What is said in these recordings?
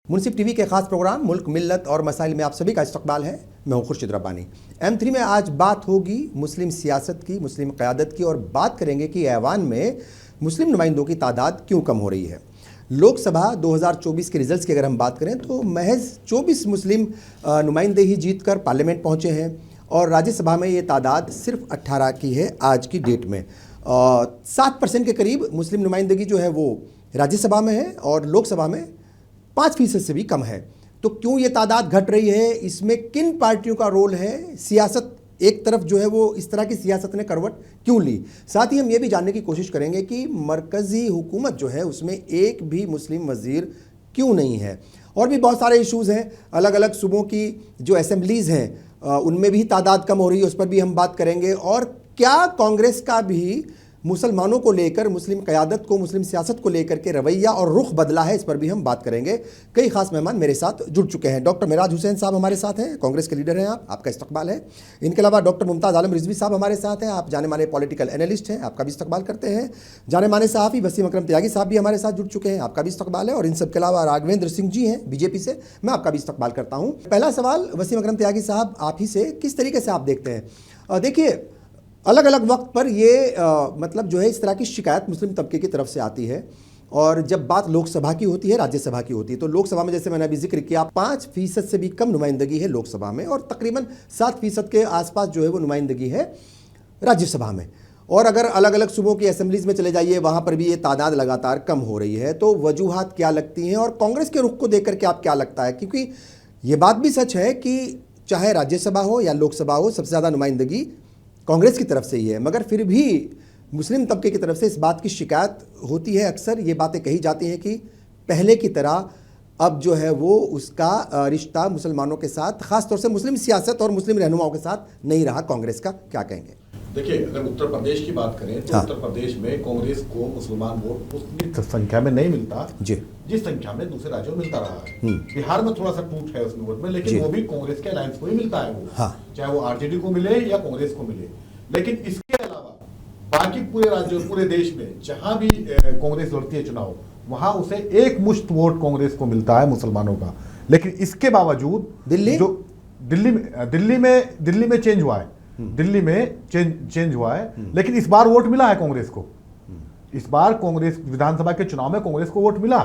मुनसिफ TV के खास programme मुल्क मिल्लत और मसाइल में आप सभी का इस्तकबाल है। मैं हूं खुर्शीद रब्बानी। M3 में आज बात होगी मुस्लिम सियासत की, मुस्लिम क़यादत की, और बात करेंगे कि ऐवान में मुस्लिम नुमाइंदों की तादाद क्यों कम हो रही है। लोकसभा 2024 के रिजल्ट्स की अगर हम बात करें तो महज 24 मुस्लिम नुमाइंदे ही जीत कर पार्लियामेंट पहुँचे हैं और राज्यसभा में ये तादाद सिर्फ 18 की है आज की डेट में। 7% के करीब मुस्लिम नुमाइंदगी जो है वो राज्यसभा में है और लोकसभा में 5% से भी कम है। तो क्यों ये तादाद घट रही है, इसमें किन पार्टियों का रोल है, सियासत एक तरफ जो है वो इस तरह की सियासत ने करवट क्यों ली। साथ ही हम ये भी जानने की कोशिश करेंगे कि मरकज़ी हुकूमत जो है उसमें एक भी मुस्लिम वज़ीर क्यों नहीं है। और भी बहुत सारे इशूज़ हैं, अलग अलग सूबों की जो असेंबलीज़ हैं उनमें भी तादाद कम हो रही है, उस पर भी हम बात करेंगे। और क्या कांग्रेस का भी मुसलमानों को लेकर, मुस्लिम क़यादत को, मुस्लिम सियासत को लेकर के रवैया और रुख बदला है, इस पर भी हम बात करेंगे। कई खास मेहमान मेरे साथ जुड़ चुके हैं। डॉक्टर मेराज हुसैन साहब हमारे साथ हैं, कांग्रेस के लीडर हैं, आपका इस्तकबाल है। इनके अलावा डॉक्टर मुमताज़ आलम रिजवी साहब हमारे साथ हैं, आप जाने माने पॉलिटिकल एनालिस्ट हैं, आपका भी इस्तकबाल करते हैं। जाने माने सहाफ़ी वसीम अकरम त्यागी साहब भी हमारे साथ जुड़ चुके हैं, आपका भी इस्तकबाल है। और इन सब के अलावा राघवेंद्र सिंह जी हैं बीजेपी से, मैं आपका भी इस्तकबाल करता हूँ। पहला सवाल वसीम अकरम त्यागी साहब आप ही से, किस तरीके से आप देखते हैं, देखिए अलग अलग वक्त पर ये मतलब जो है इस तरह की शिकायत मुस्लिम तबके की तरफ से आती है, और जब बात लोकसभा की होती है, राज्यसभा की होती है, तो लोकसभा में जैसे मैंने अभी जिक्र किया 5% से भी कम नुमाइंदगी है लोकसभा में, और तकरीबन 7% के आसपास जो है वो नुमाइंदगी है राज्यसभा में। और अगर अलग अलग सूबों की असेंबलीज़ में चले जाइए, वहाँ पर भी ये तादाद लगातार कम हो रही है। तो वजूहात क्या लगती हैं, और कांग्रेस के रुख को देख करके आप क्या लगता है, क्योंकि ये बात भी सच है कि चाहे राज्यसभा हो या लोकसभा हो, सबसे ज़्यादा नुमाइंदगी कांग्रेस की तरफ से ही है, मगर फिर भी मुस्लिम तबके की तरफ से इस बात की शिकायत होती है। अक्सर ये बातें कही जाती हैं कि पहले की तरह अब जो है वो उसका रिश्ता मुसलमानों के साथ, ख़ास तौर से मुस्लिम सियासत और मुस्लिम रहनुमाओं के साथ नहीं रहा। कांग्रेस का क्या कहेंगे? देखिए, अगर उत्तर प्रदेश की बात करें तो उत्तर प्रदेश में कांग्रेस को मुसलमान वोट उतनी संख्या में नहीं मिलता जी, जिस संख्या में दूसरे राज्यों में मिलता रहा है। बिहार में थोड़ा सा टूट है उसमें वोट में, लेकिन वो भी कांग्रेस के अलायंस को ही मिलता है वो, चाहे वो आरजेडी को मिले या कांग्रेस को मिले। लेकिन इसके अलावा बाकी पूरे राज्यों, पूरे देश में जहां भी कांग्रेस लड़ती है चुनाव, वहां उसे एक मुश्त वोट कांग्रेस को मिलता है मुसलमानों का। लेकिन इसके बावजूद दिल्ली में चेंज हुआ है, दिल्ली में चेंज हुआ है, लेकिन इस बार वोट मिला है कांग्रेस को। इस बार कांग्रेस विधानसभा के चुनाव में कांग्रेस को वोट मिला।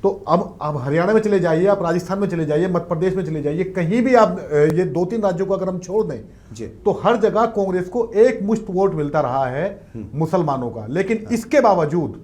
तो अब हरियाणा में चले जाइए, आप राजस्थान में चले जाइए, मध्य प्रदेश में चले जाइए, कहीं भी आप ये 2-3 राज्यों को अगर हम छोड़ दें तो हर जगह कांग्रेस को एक मुश्त वोट मिलता रहा है मुसलमानों का। लेकिन इसके बावजूद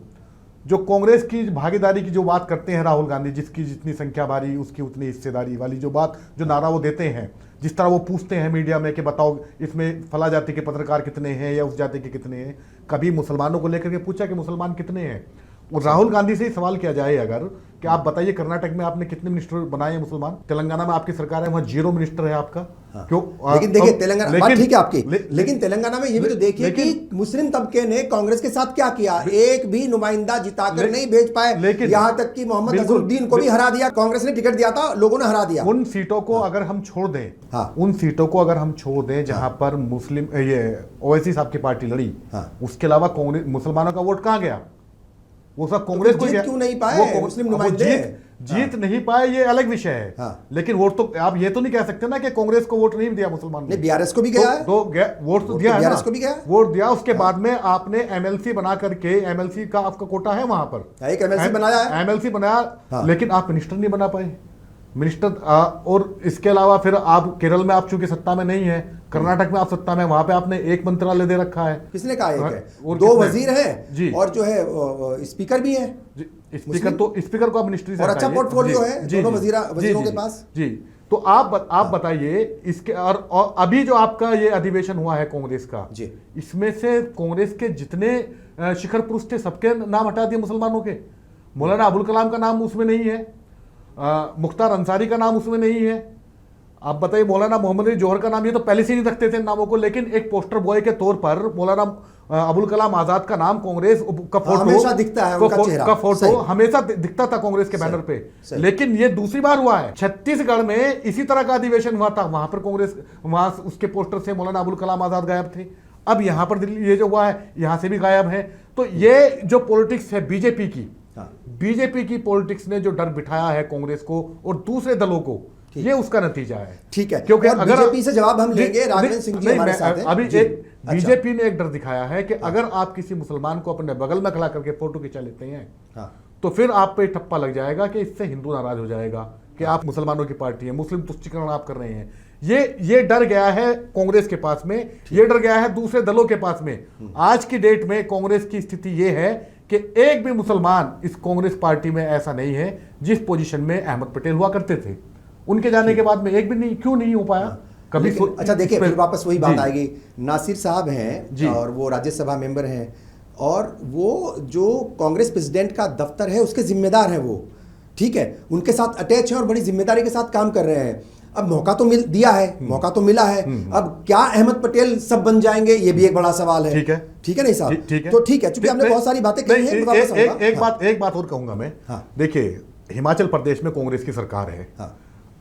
जो कांग्रेस की भागीदारी की जो बात करते हैं राहुल गांधी, जिसकी जितनी संख्या भारी उसकी उतनी हिस्सेदारी वाली जो बात, जो नारा वो देते हैं, जिस तरह वो पूछते हैं मीडिया में कि बताओ इसमें फला जाति के पत्रकार कितने हैं या उस जाति के कितने हैं, कभी मुसलमानों को लेकर के पूछा कि मुसलमान कितने हैं? और राहुल गांधी से ही सवाल किया जाए अगर कि आप बताइए कर्नाटक में आपने कितने मिनिस्टर बनाए हैं मुसलमान, तेलंगाना में आपकी सरकार है वहां 0 मिनिस्टर है आपका। क्यों? लेकिन देखिए तेलंगाना बात ठीक है आपकी, लेकिन तेलंगाना में ये भी तो देखिए कि मुस्लिम तबके ने कांग्रेस के साथ क्या किया, एक भी नुमाइंदा जिताकर नहीं भेज पाए, यहां तक कि मोहम्मद अजहरुद्दीन को भी हरा दिया, कांग्रेस ने टिकट दिया था, लोगों ने हरा दिया। उन सीटों को अगर हम छोड़ दें, जहां पर मुस्लिम ये ओवैसी साहब की पार्टी लड़ी, उसके अलावा कांग्रेस मुसलमानों का वोट कहां गया? वो सब कांग्रेस को क्यों नहीं पाए मुस्लिम नुमाइंदे? जीत नहीं पाए ये अलग विषय है, लेकिन वोट तो आप ये तो नहीं कह सकते ना कि कांग्रेस को वोट नहीं दिया मुसलमान ने। बीआरएस को भी गया है, वोट तो दिया है, बीआरएस को भी गया वोट दिया। उसके बाद में आपने एमएलसी बना करके, एमएलसी का आपका कोटा है वहां पर, एक एमएलसी बनाया है, एमएलसी बनाया, लेकिन आप मिनिस्टर नहीं बना पाए मिनिस्टर। और इसके अलावा फिर आप केरल में आप चूंकि सत्ता में नहीं है, कर्नाटक में आप सत्ता में, वहां पे आपने एक मंत्रालय दे रखा है। किसने कहा? एक है, 2 वजीर हैं जी, और जो है स्पीकर भी है। स्पीकर को आप मिनिस्ट्री से, और अच्छा पोर्टफोलियो है दोनों वजीरों के पास जी। तो आप बताइए इसके, और अभी जो आपका ये अधिवेशन हुआ है कांग्रेस का जी, इसमें से कांग्रेस के जितने शिखर पुरुष थे सबके नाम हटा दिए मुसलमानों के। मौलाना अबुल कलाम का नाम उसमें नहीं है, मुख्तार अंसारी का नाम उसमें नहीं है। आप बताइए मौलाना मोहम्मद अली जौहर का नाम, ये तो पहले से नहीं रखते थे नामों को, लेकिन एक पोस्टर बॉय के तौर पर मौलाना अबुल कलाम आजाद का नाम कांग्रेस का फोटो हमेशा दिखता है, उनका चेहरा का फोटो हमेशा दिखता था कांग्रेस के बैनर पे। लेकिन ये दूसरी बार हुआ है। छत्तीसगढ़ में इसी तरह का अधिवेशन हुआ था, वहां पर कांग्रेस, वहां उसके पोस्टर से मौलाना अबुल कलाम आजाद गायब थे। अब यहां पर दिल्ली ये जो हुआ है, यहां से भी गायब है। तो ये जो पॉलिटिक्स है बीजेपी की, हाँ। बीजेपी की पॉलिटिक्स ने जो डर बिठाया है कांग्रेस को और दूसरे दलों को, ये उसका नतीजा है। ठीक है, क्योंकि और अगर बीजेपी से जवाब हम लेंगे, राघवेंद्र सिंह जी हमारे साथ हैं। अभी जी, एक अच्छा। बीजेपी ने एक डर दिखाया है कि अगर आप किसी मुसलमान को अपने बगल में खड़ा करके फोटो खिंचा लेते हैं, हाँ, तो फिर आप पे ठप्पा लग जाएगा कि इससे हिंदू नाराज हो जाएगा कि आप मुसलमानों की पार्टी है, मुस्लिम तुष्टीकरण आप कर रहे हैं। ये डर गया है कांग्रेस के पास में, ये डर गया है दूसरे दलों के पास में। आज की डेट में कांग्रेस की स्थिति ये है कि एक भी मुसलमान इस कांग्रेस पार्टी में ऐसा नहीं है जिस पोजीशन में अहमद पटेल हुआ करते थे। उनके जाने के बाद में एक भी नहीं, क्यों नहीं हो पाया कभी। अच्छा देखिए, फिर वापस वही बात आएगी। नासिर साहब जी। हैं और वो राज्यसभा मेंबर हैं, और वो जो कांग्रेस प्रेसिडेंट का दफ्तर है उसके जिम्मेदार हैं वो, ठीक है, उनके साथ अटैच हैं और बड़ी जिम्मेदारी के साथ काम कर रहे हैं। अब मौका तो दिया है, मौका तो मिला है, अब क्या अहमद पटेल सब बन जाएंगे, ये भी एक बड़ा सवाल है। ठीक है नहीं साहब, तो ठीक है, चूंकि हमने बहुत सारी बातें कही हैं, वापस आऊंगा। एक बात और कहूंगा मैं। देखिए, हिमाचल प्रदेश में कांग्रेस की सरकार है।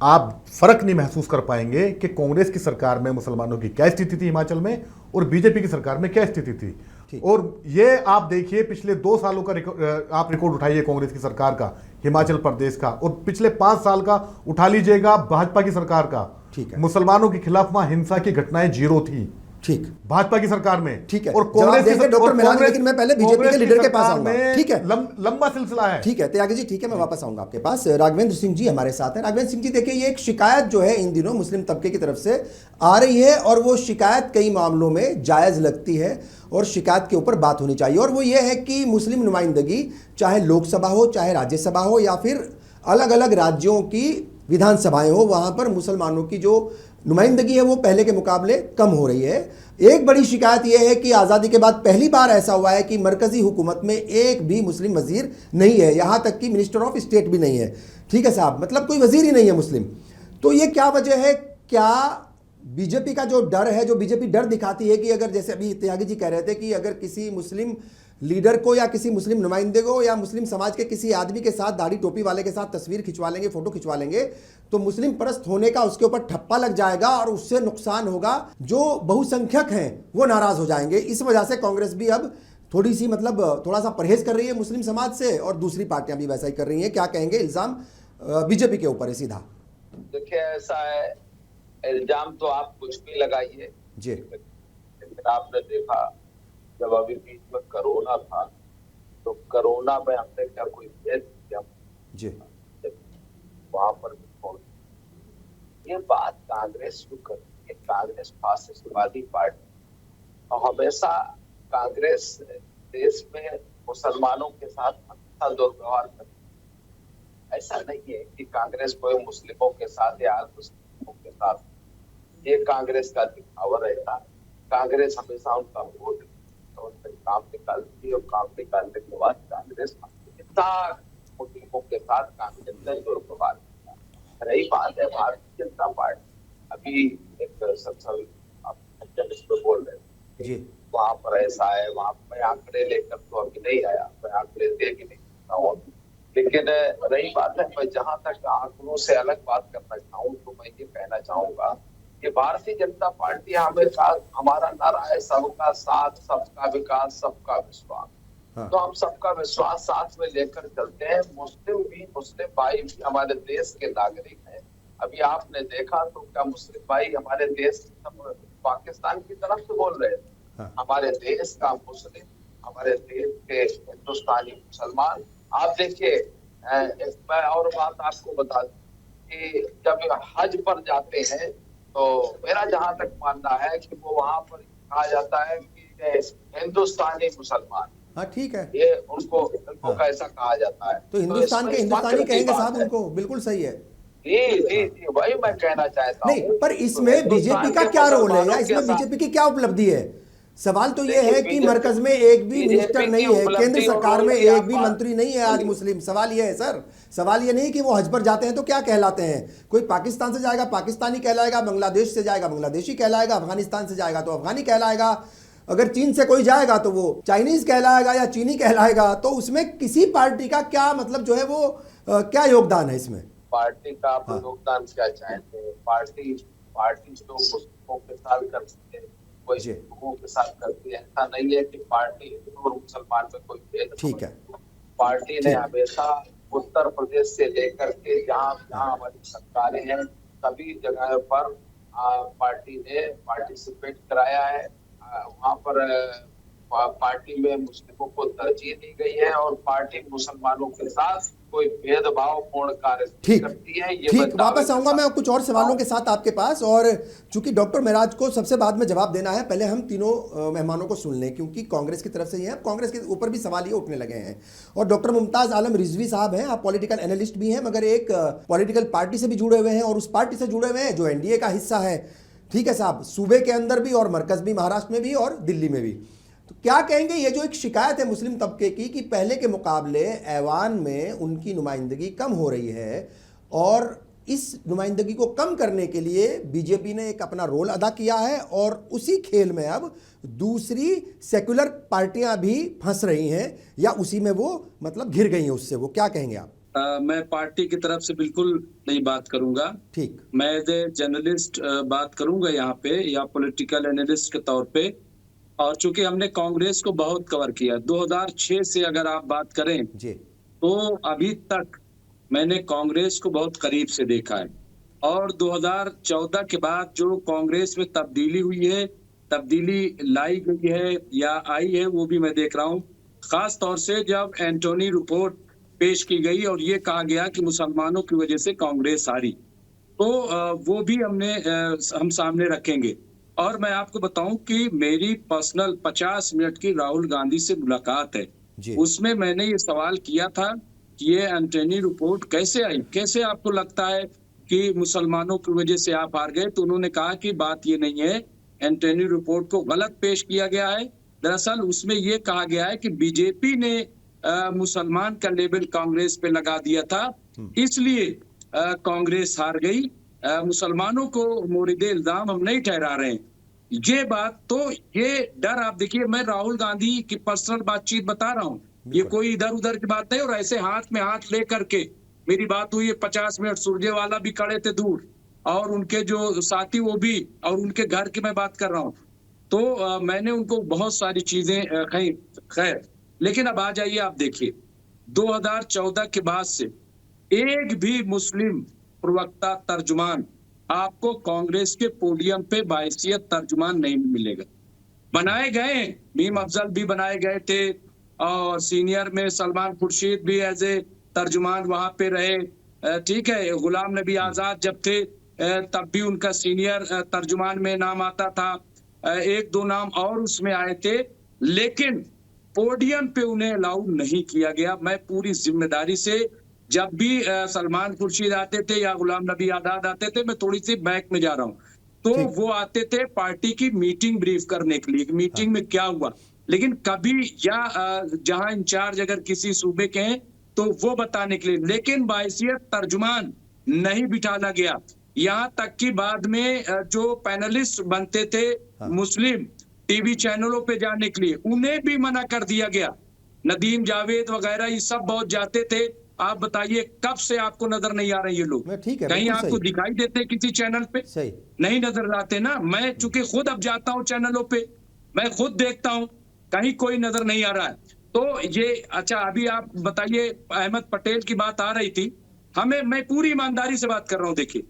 आप फर्क नहीं महसूस कर पाएंगे कि कांग्रेस की सरकार में मुसलमानों की क्या स्थिति थी हिमाचल में और बीजेपी की सरकार में क्या स्थिति थी। और ये आप देखिए, पिछले 2 सालों का आप रिकॉर्ड उठाइए कांग्रेस की सरकार का, हिमाचल प्रदेश का, और पिछले 5 साल का उठा लीजिएगा भाजपा की सरकार का। ठीक है, मुसलमानों के खिलाफ वहां हिंसा की घटनाएं 0 थी। ठीक, भाजपा की सरकार में। ठीक है, और कांग्रेस के डॉक्टर मिलानी, लेकिन मैं पहले बीजेपी के लीडर के पास आऊंगा। ठीक है, लंबा सिलसिला है। ठीक है त्यागी जी, ठीक है, मैं वापस आऊंगा आपके पास। राघवेंद्र सिंह जी हमारे साथ हैं। राघवेंद्र सिंह जी, देखिए, ये एक शिकायत जो है इन दिनों मुस्लिम तबके की तरफ से आ रही है, और वो शिकायत कई मामलों में जायज़ लगती है और शिकायत के ऊपर बात होनी चाहिए, और वो ये है कि मुस्लिम नुमाइंदगी, चाहे लोकसभा हो, चाहे राज्यसभा हो, या फिर अलग अलग राज्यों की विधानसभाएं हो, वहाँ पर मुसलमानों की जो नुमाइंदगी है वो पहले के मुकाबले कम हो रही है। एक बड़ी शिकायत यह है कि आज़ादी के बाद पहली बार ऐसा हुआ है कि मरकजी हुकूमत में एक भी मुस्लिम वजीर नहीं है, यहाँ तक कि मिनिस्टर ऑफ स्टेट भी नहीं है। ठीक है साहब, मतलब कोई वजीर ही नहीं है मुस्लिम। तो ये क्या वजह है? क्या बीजेपी का जो डर है, जो बीजेपी डर दिखाती है कि अगर, जैसे अभी त्यागी जी कह रहे थे कि अगर किसी मुस्लिम लीडर को या किसी मुस्लिम नुमाइंदे को या मुस्लिम समाज के किसी आदमी के साथ, दाढ़ी टोपी वाले के साथ तस्वीर खिंचवा लेंगे, फोटो खिंचवा लेंगे, तो मुस्लिम परस्त होने का उसके ऊपर ठप्पा लग जाएगा और उससे नुकसान होगा, जो बहुसंख्यक हैं वो नाराज हो जाएंगे। इस वजह से कांग्रेस भी अब थोड़ी सी, मतलब थोड़ा सा परहेज कर रही है मुस्लिम समाज से, और दूसरी पार्टियां भी वैसा ही कर रही हैं। क्या कहेंगे? इल्जाम बीजेपी के ऊपर है सीधा। देखिए, ऐसा है, इल्जाम तो आप कुछ भी लगाइए जी, लेकिन आपने देखा जब अभी बीच में कोरोना था, तो कोरोना में हमने क्या कोई भेद किया जी, वहां पर ये बात कांग्रेस शुरू करती है। कांग्रेस फासिस्टवादी पार्टी, और हमेशा कांग्रेस देश में मुसलमानों के साथ अच्छा दुर्व्यवहार करती है। ऐसा नहीं है कि कांग्रेस कोई मुस्लिमों के साथ या मुस्लिमों के साथ, ये कांग्रेस का दिखावा रहता है। कांग्रेस हमेशा उनका वोट काम निकालती है, और काम निकालने के बाद कांग्रेस मुस्लिमों के साथ कांग्रेस ने दुर्व्यवहार किया। रही बात है भारतीय जनता पार्टी, अभी एक संसद आप बोल रहे थे, वहां पर ऐसा है, वहां पर आंकड़े लेकर तो अभी नहीं आया, मैं आंकड़े दे भी नहीं सकता हूँ। लेकिन रही बात है, मैं जहां तक आंकड़ों से अलग बात करना चाहूँ, तो मैं ये कहना चाहूंगा कि भारतीय जनता पार्टी हमेशा, हमारा नारा है सबका साथ, सबका विकास, सबका विश्वास। तो हम सबका विश्वास साथ में लेकर चलते हैं। मुस्लिम भाई भी हमारे देश के नागरिक हैं। अभी आपने देखा तो क्या मुस्लिम भाई हमारे देश पाकिस्तान की तरफ से बोल रहे थे? हमारे देश का मुस्लिम, हमारे देश के हिंदुस्तानी मुसलमान, आप देखिए, मैं और बात आपको बता दूं कि जब हज पर जाते हैं, तो मेरा जहां तक मानना है कि वो वहां पर कहा जाता है कि हिंदुस्तानी मुसलमान। हाँ ठीक है, ये उनको कैसा कहा जाता है? तो हिंदुस्तान के हिंदुस्तानी कहेंगे साहब उनको, बिल्कुल सही है। जी, वही मैं कहना चाहता हूँ। नहीं, पर इसमें बीजेपी का क्या रोल है, या इसमें बीजेपी की क्या उपलब्धि है? सवाल तो ये है कि मरकज में एक भी मिनिस्टर नहीं है, केंद्र सरकार में एक भी मंत्री नहीं है आज मुस्लिम। सवाल ये है सर, सवाल ये नहीं कि वो हज पर जाते हैं तो क्या कहलाते हैं। कोई पाकिस्तान से जाएगा पाकिस्तानी कहलाएगा, बांग्लादेश से जाएगा बांग्लादेशी कहलाएगा, अफगानिस्तान से जाएगा तो अफगानी कहलाएगा, अगर चीन से कोई जाएगा तो वो चाइनीज कहलाएगा या चीनी कहलाएगा। तो उसमें किसी पार्टी का क्या मतलब जो है वो क्या योगदान है इसमें? पार्टी का आप योगदान क्या चाहते हैं? पार्टी तो मुस्लिमों के साथ करती है, कोई हिंदुओं के साथ करती है। ऐसा नहीं है कि पार्टी हिंदू और मुसलमान में कोई भेद। ठीक है, पार्टी ने हमेशा उत्तर प्रदेश से लेकर के जहाँ जहाँ हमारी सरकारें हैं सभी जगह पर पार्टी ने पार्टिसिपेट कराया है। वहाँ पर पार्टी में मुस्लिमों को तरजीह दी गई है और पार्टी मुसलमानों के साथ कोई भेदभाव पूर्ण कार्य ठीक करती है। ये ठीक, वापस आऊंगा मैं कुछ और सवालों के साथ आपके पास, और चूंकि डॉक्टर महराज को सबसे बाद में जवाब देना है, पहले हम तीनों मेहमानों को सुन लें क्योंकि कांग्रेस की तरफ से ही है, कांग्रेस के ऊपर भी सवाल ये उठने लगे हैं। और डॉक्टर मुमताज आलम रिजवी साहब हैं, आप पॉलिटिकल एनालिस्ट भी हैं मगर एक पॉलिटिकल पार्टी से भी जुड़े हुए हैं और उस पार्टी से जुड़े हुए हैं जो एनडीए का हिस्सा है। ठीक है साहब, सूबे के अंदर भी और मरकज भी, महाराष्ट्र में भी और दिल्ली में भी। तो क्या कहेंगे, ये जो एक शिकायत है मुस्लिम तबके की कि पहले के मुकाबले ऐवान में उनकी नुमाइंदगी कम हो रही है और इस नुमाइंदगी को कम करने के लिए बीजेपी ने एक अपना रोल अदा किया है और उसी खेल में अब दूसरी सेक्युलर पार्टियां भी फंस रही हैं या उसी में वो मतलब घिर गई हैं उससे, वो क्या कहेंगे आप? मैं पार्टी की तरफ से बिल्कुल नहीं बात करूंगा। ठीक, मैं एज ए जर्नलिस्ट बात करूंगा यहाँ पे, या पॉलिटिकल एनालिस्ट के तौर पे। और चूंकि हमने कांग्रेस को बहुत कवर किया 2006 से अगर आप बात करें जी, तो अभी तक मैंने कांग्रेस को बहुत करीब से देखा है। और 2014 के बाद जो कांग्रेस में तब्दीली हुई है, तब्दीली लाई गई है या आई है, वो भी मैं देख रहा हूँ। खास तौर से जब एंटोनी रिपोर्ट पेश की गई और ये कहा गया कि मुसलमानों की वजह से कांग्रेस हारी, तो वो भी हम सामने रखेंगे। और मैं आपको बताऊं कि मेरी पर्सनल 50 मिनट की राहुल गांधी से मुलाकात है, उसमें मैंने ये सवाल किया था कि ये एंटोनी रिपोर्ट कैसे आई, कैसे आपको लगता है कि मुसलमानों की वजह से आप हार गए? तो उन्होंने कहा कि बात ये नहीं है, एंटोनी रिपोर्ट को गलत पेश किया गया है। दरअसल उसमें ये कहा गया है कि बीजेपी ने मुसलमान का लेबल कांग्रेस पे लगा दिया था, इसलिए कांग्रेस हार गई। मुसलमानों को मोरिदे इल्जाम हम नहीं ठहरा रहे हैं, ये बात तो ये डर आप देखिए, मैं राहुल गांधी की पर्सनल बातचीत बता रहा हूँ, ये कोई इधर उधर की बात नहीं। और ऐसे हाथ में हाथ ले करके मेरी बात हुई है 50 मिनट, सुरजेवाला भी खड़े थे दूर और उनके जो साथी वो भी, और उनके घर की मैं बात कर रहा हूँ। तो मैंने उनको बहुत सारी चीजें कही। खैर, लेकिन अब आ जाइए, आप देखिए 2014 के बाद से एक भी मुस्लिम प्रवक्ता, तर्जुमान आपको कांग्रेस के पोडियम पे बाइसियत तर्जुमान नहीं मिलेगा। बनाए गए, मीम अफजल भी बनाए गए थे और सीनियर में सलमान खुर्शीद भी एज ए तर्जुमान वहां पे रहे। ठीक है, गुलाम नबी आजाद जब थे तब भी उनका सीनियर तर्जुमान में नाम आता था, एक दो नाम और उसमें आए थे, लेकिन पोडियम पे उन्हें अलाउ नहीं किया गया। मैं पूरी जिम्मेदारी से, जब भी सलमान खुर्शीद आते थे या गुलाम नबी आजाद आते थे, मैं थोड़ी सी बैक में जा रहा हूँ, तो वो आते थे पार्टी की मीटिंग ब्रीफ करने के लिए, मीटिंग में क्या हुआ, लेकिन कभी या जहां इंचार्ज अगर किसी सूबे के हैं तो वो बताने के लिए, लेकिन बाइसियत तर्जुमान नहीं बिठाना गया। यहाँ तक कि बाद में जो पैनलिस्ट बनते थे मुस्लिम टीवी चैनलों पे जाने के लिए, उन्हें भी मना कर दिया गया। नदीम जावेद वगैरह ये सब बहुत जाते थे। आप बताइए कब से आपको नजर नहीं आ रहे ये लोग? कहीं आपको दिखाई देते किसी चैनल पे? नहीं नजर आते ना। मैं चूंकि खुद अब जाता हूँ चैनलों पे, मैं खुद देखता हूँ, कहीं कोई नजर नहीं आ रहा है। तो ये अच्छा, अभी आप बताइए, अहमद पटेल की बात आ रही थी, मैं पूरी ईमानदारी से बात कर रहा हूँ। देखिए,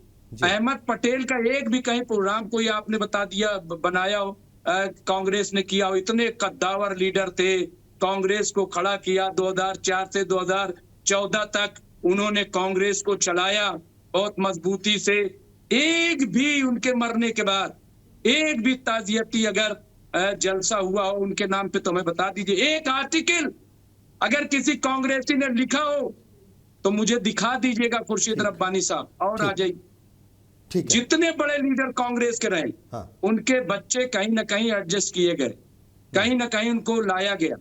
अहमद पटेल का एक भी कहीं प्रोग्राम कोई आपने बता दिया बनाया हो कांग्रेस ने किया हो? इतने कद्दावर लीडर थे, कांग्रेस को खड़ा किया 2004 से 2014 तक उन्होंने कांग्रेस को चलाया बहुत मजबूती से। एक भी उनके मरने के बाद एक भी ताजियती अगर जलसा हुआ हो उनके नाम पे तो हमें बता दीजिए। एक आर्टिकल अगर किसी कांग्रेसी ने लिखा हो तो मुझे दिखा दीजिएगा खुर्शीद रब्बानी साहब, और आ जाइए। जितने बड़े लीडर कांग्रेस के रहे, उनके बच्चे कहीं ना कहीं एडजस्ट किए गए, कहीं ना कहीं उनको लाया गया।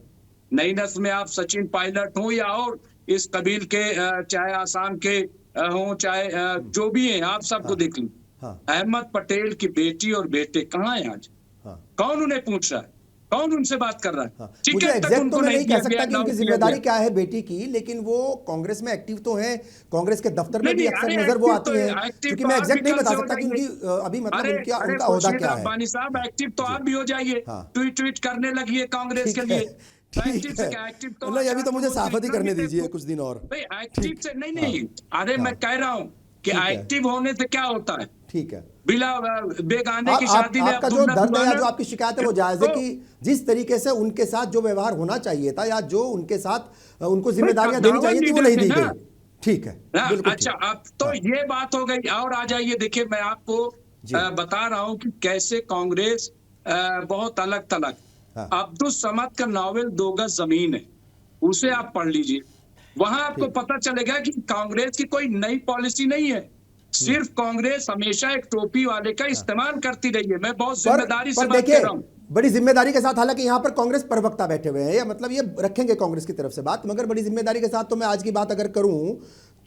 नई नस्ल में आप सचिन पायलट हो या और इस कबील के, चाहे आसाम के हो, चाहे जो भी हैं, आप सबको देख ली। अहमद पटेल की बेटी और बेटे कहाँ हैं आज? कौन उन्हें पूछ रहा है? कौन उनसे बात कर रहा है? मुझे एग्जैक्ट तो मैं नहीं कह सकता कि उनकी जिम्मेदारी क्या है बेटी की, लेकिन वो कांग्रेस में एक्टिव तो हैं, कांग्रेस के दफ्तर में भी अक्सर नजर वो आती है, क्योंकि मैं एग्जैक्ट नहीं बता सकता कि उनकी अभी मतलब उनका ओहदा क्या है। रब्बानी साहब, एक्टिव तो आप भी हो जाइए, ट्वीट करने लगिए कांग्रेस के लिए। एक्टिव से क्या, एक्टिव तो नहीं, अभी तो मुझे सहाफत ही करने थे। दीजिए कुछ दिन और। भाई एक्टिव से नहीं, अरे हाँ। मैं कह रहा हूँ कि ठीक है। एक्टिव होने से क्या होता है, ठीक है, बिला बेगाने की शादी में आपका जो अब्दुल्ला दर्द है या दुआना, जो आपकी शिकायत है वो जायज है तो कि जिस तरीके से उनके साथ जो व्यवहार होना चाहिए था या जो उनके साथ उनको भाई जिम्मेदारियां देनी कद्दावर चाहिए थी वो लीडर नहीं थे दी ना। गई। ठीक है, हाँ, बिल्कुल अच्छा ठीक। अब तो हाँ, ये बात हो गई। और आ जाइए, देखिए मैं आपको जी। बता रहा हूँ कि कैसे कांग्रेस बहुत अलग थलग। हाँ। अब्दुल समद का नॉवेल दो गज जमीन है, उसे आप पढ़ लीजिए, वहां आपको ठीक। पता चलेगा कि कांग्रेस की कोई नई पॉलिसी नहीं है, सिर्फ कांग्रेस हमेशा एक टोपी वाले का इस्तेमाल करती रही है। मैं बहुत जिम्मेदारी से बात देखिए, कर रहा हूँ। बड़ी जिम्मेदारी के साथ, हालांकि यहाँ पर कांग्रेस प्रवक्ता बैठे हुए हैं, या मतलब ये रखेंगे कांग्रेस की तरफ से बात, मगर बड़ी जिम्मेदारी के साथ तो मैं आज की बात अगर करूं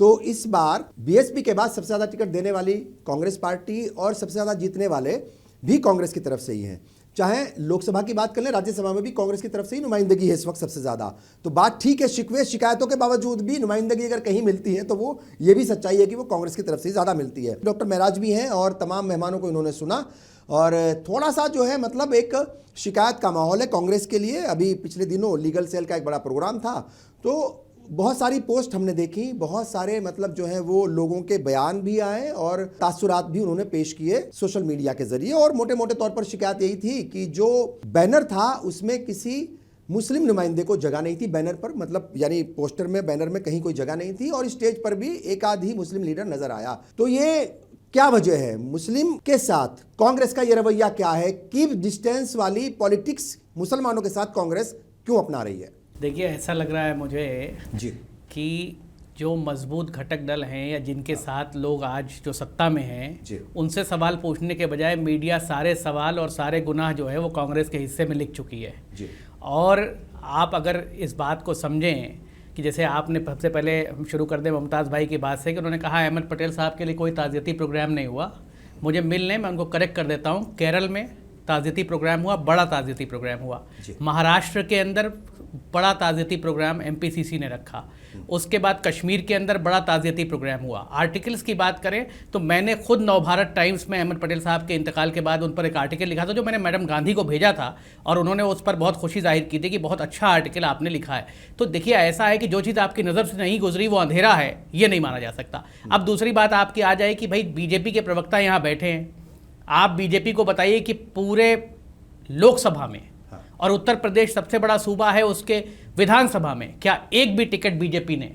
तो इस बार बीएसपी के बाद सबसे ज्यादा टिकट देने वाली कांग्रेस पार्टी और सबसे ज्यादा जीतने वाले भी कांग्रेस की तरफ से ही हैं। चाहे लोकसभा की बात कर लें, राज्यसभा में भी कांग्रेस की तरफ से ही नुमाइंदगी है इस वक्त सबसे ज्यादा। तो बात ठीक है, शिकवे शिकायतों के बावजूद भी नुमाइंदगी अगर कहीं मिलती है तो वो ये भी सच्चाई है कि वो कांग्रेस की तरफ से ही ज्यादा मिलती है। डॉक्टर महराज भी हैं और तमाम मेहमानों को इन्होंने सुना, और थोड़ा सा जो है मतलब एक शिकायत का माहौल है कांग्रेस के लिए। अभी पिछले दिनों लीगल सेल का एक बड़ा प्रोग्राम था, तो बहुत सारी पोस्ट हमने देखी, बहुत सारे मतलब जो है वो लोगों के बयान भी आए और तासुरात भी उन्होंने पेश किए सोशल मीडिया के जरिए। और मोटे मोटे तौर पर शिकायत यही थी कि जो बैनर था उसमें किसी मुस्लिम नुमाइंदे को जगह नहीं थी बैनर पर, मतलब यानी पोस्टर में, बैनर में कहीं कोई जगह नहीं थी, और स्टेज पर भी एक आध ही मुस्लिम लीडर नजर आया। तो ये क्या वजह है, मुस्लिम के साथ कांग्रेस का ये रवैया क्या है, कीप डिस्टेंस वाली पॉलिटिक्स मुसलमानों के साथ कांग्रेस क्यों अपना रही है? देखिए, ऐसा लग रहा है मुझे जी कि जो मजबूत घटक दल हैं या जिनके साथ लोग आज जो सत्ता में जी। हैं, उनसे सवाल पूछने के बजाय मीडिया सारे सवाल और सारे गुनाह जो है वो कांग्रेस के हिस्से में लिख चुकी है जी। और आप अगर इस बात को समझें कि जैसे आपने सबसे पहले हम शुरू कर दें मुमताज़ भाई की बात से कि उन्होंने कहा अहमद पटेल साहब के लिए कोई ताज़ियती प्रोग्राम नहीं हुआ। मुझे मिल लें, मैं उनको करेक्ट कर देता हूँ। केरल में ताज़ियती प्रोग्राम हुआ, बड़ा ताज़ियती प्रोग्राम हुआ। महाराष्ट्र के अंदर बड़ा ताज़ियती प्रोग्राम एमपीसीसी ने रखा। उसके बाद कश्मीर के अंदर बड़ा ताज़ियती प्रोग्राम हुआ। आर्टिकल्स की बात करें तो मैंने खुद नवभारत टाइम्स में अहमद पटेल साहब के इंतकाल के बाद उन पर एक आर्टिकल लिखा था, जो मैंने मैडम गांधी को भेजा था और उन्होंने उस पर बहुत खुशी जाहिर की थी कि बहुत अच्छा आर्टिकल आपने लिखा है। तो देखिए, ऐसा है कि जो चीज़ आपकी नज़र से नहीं गुजरी वो अंधेरा है, ये नहीं माना जा सकता। अब दूसरी बात आपकी आ जाए कि भाई बीजेपी के प्रवक्ता यहाँ बैठे हैं, आप बीजेपी को बताइए कि पूरे लोकसभा में और उत्तर प्रदेश सबसे बड़ा सूबा है, उसके विधानसभा में क्या एक भी टिकट बीजेपी ने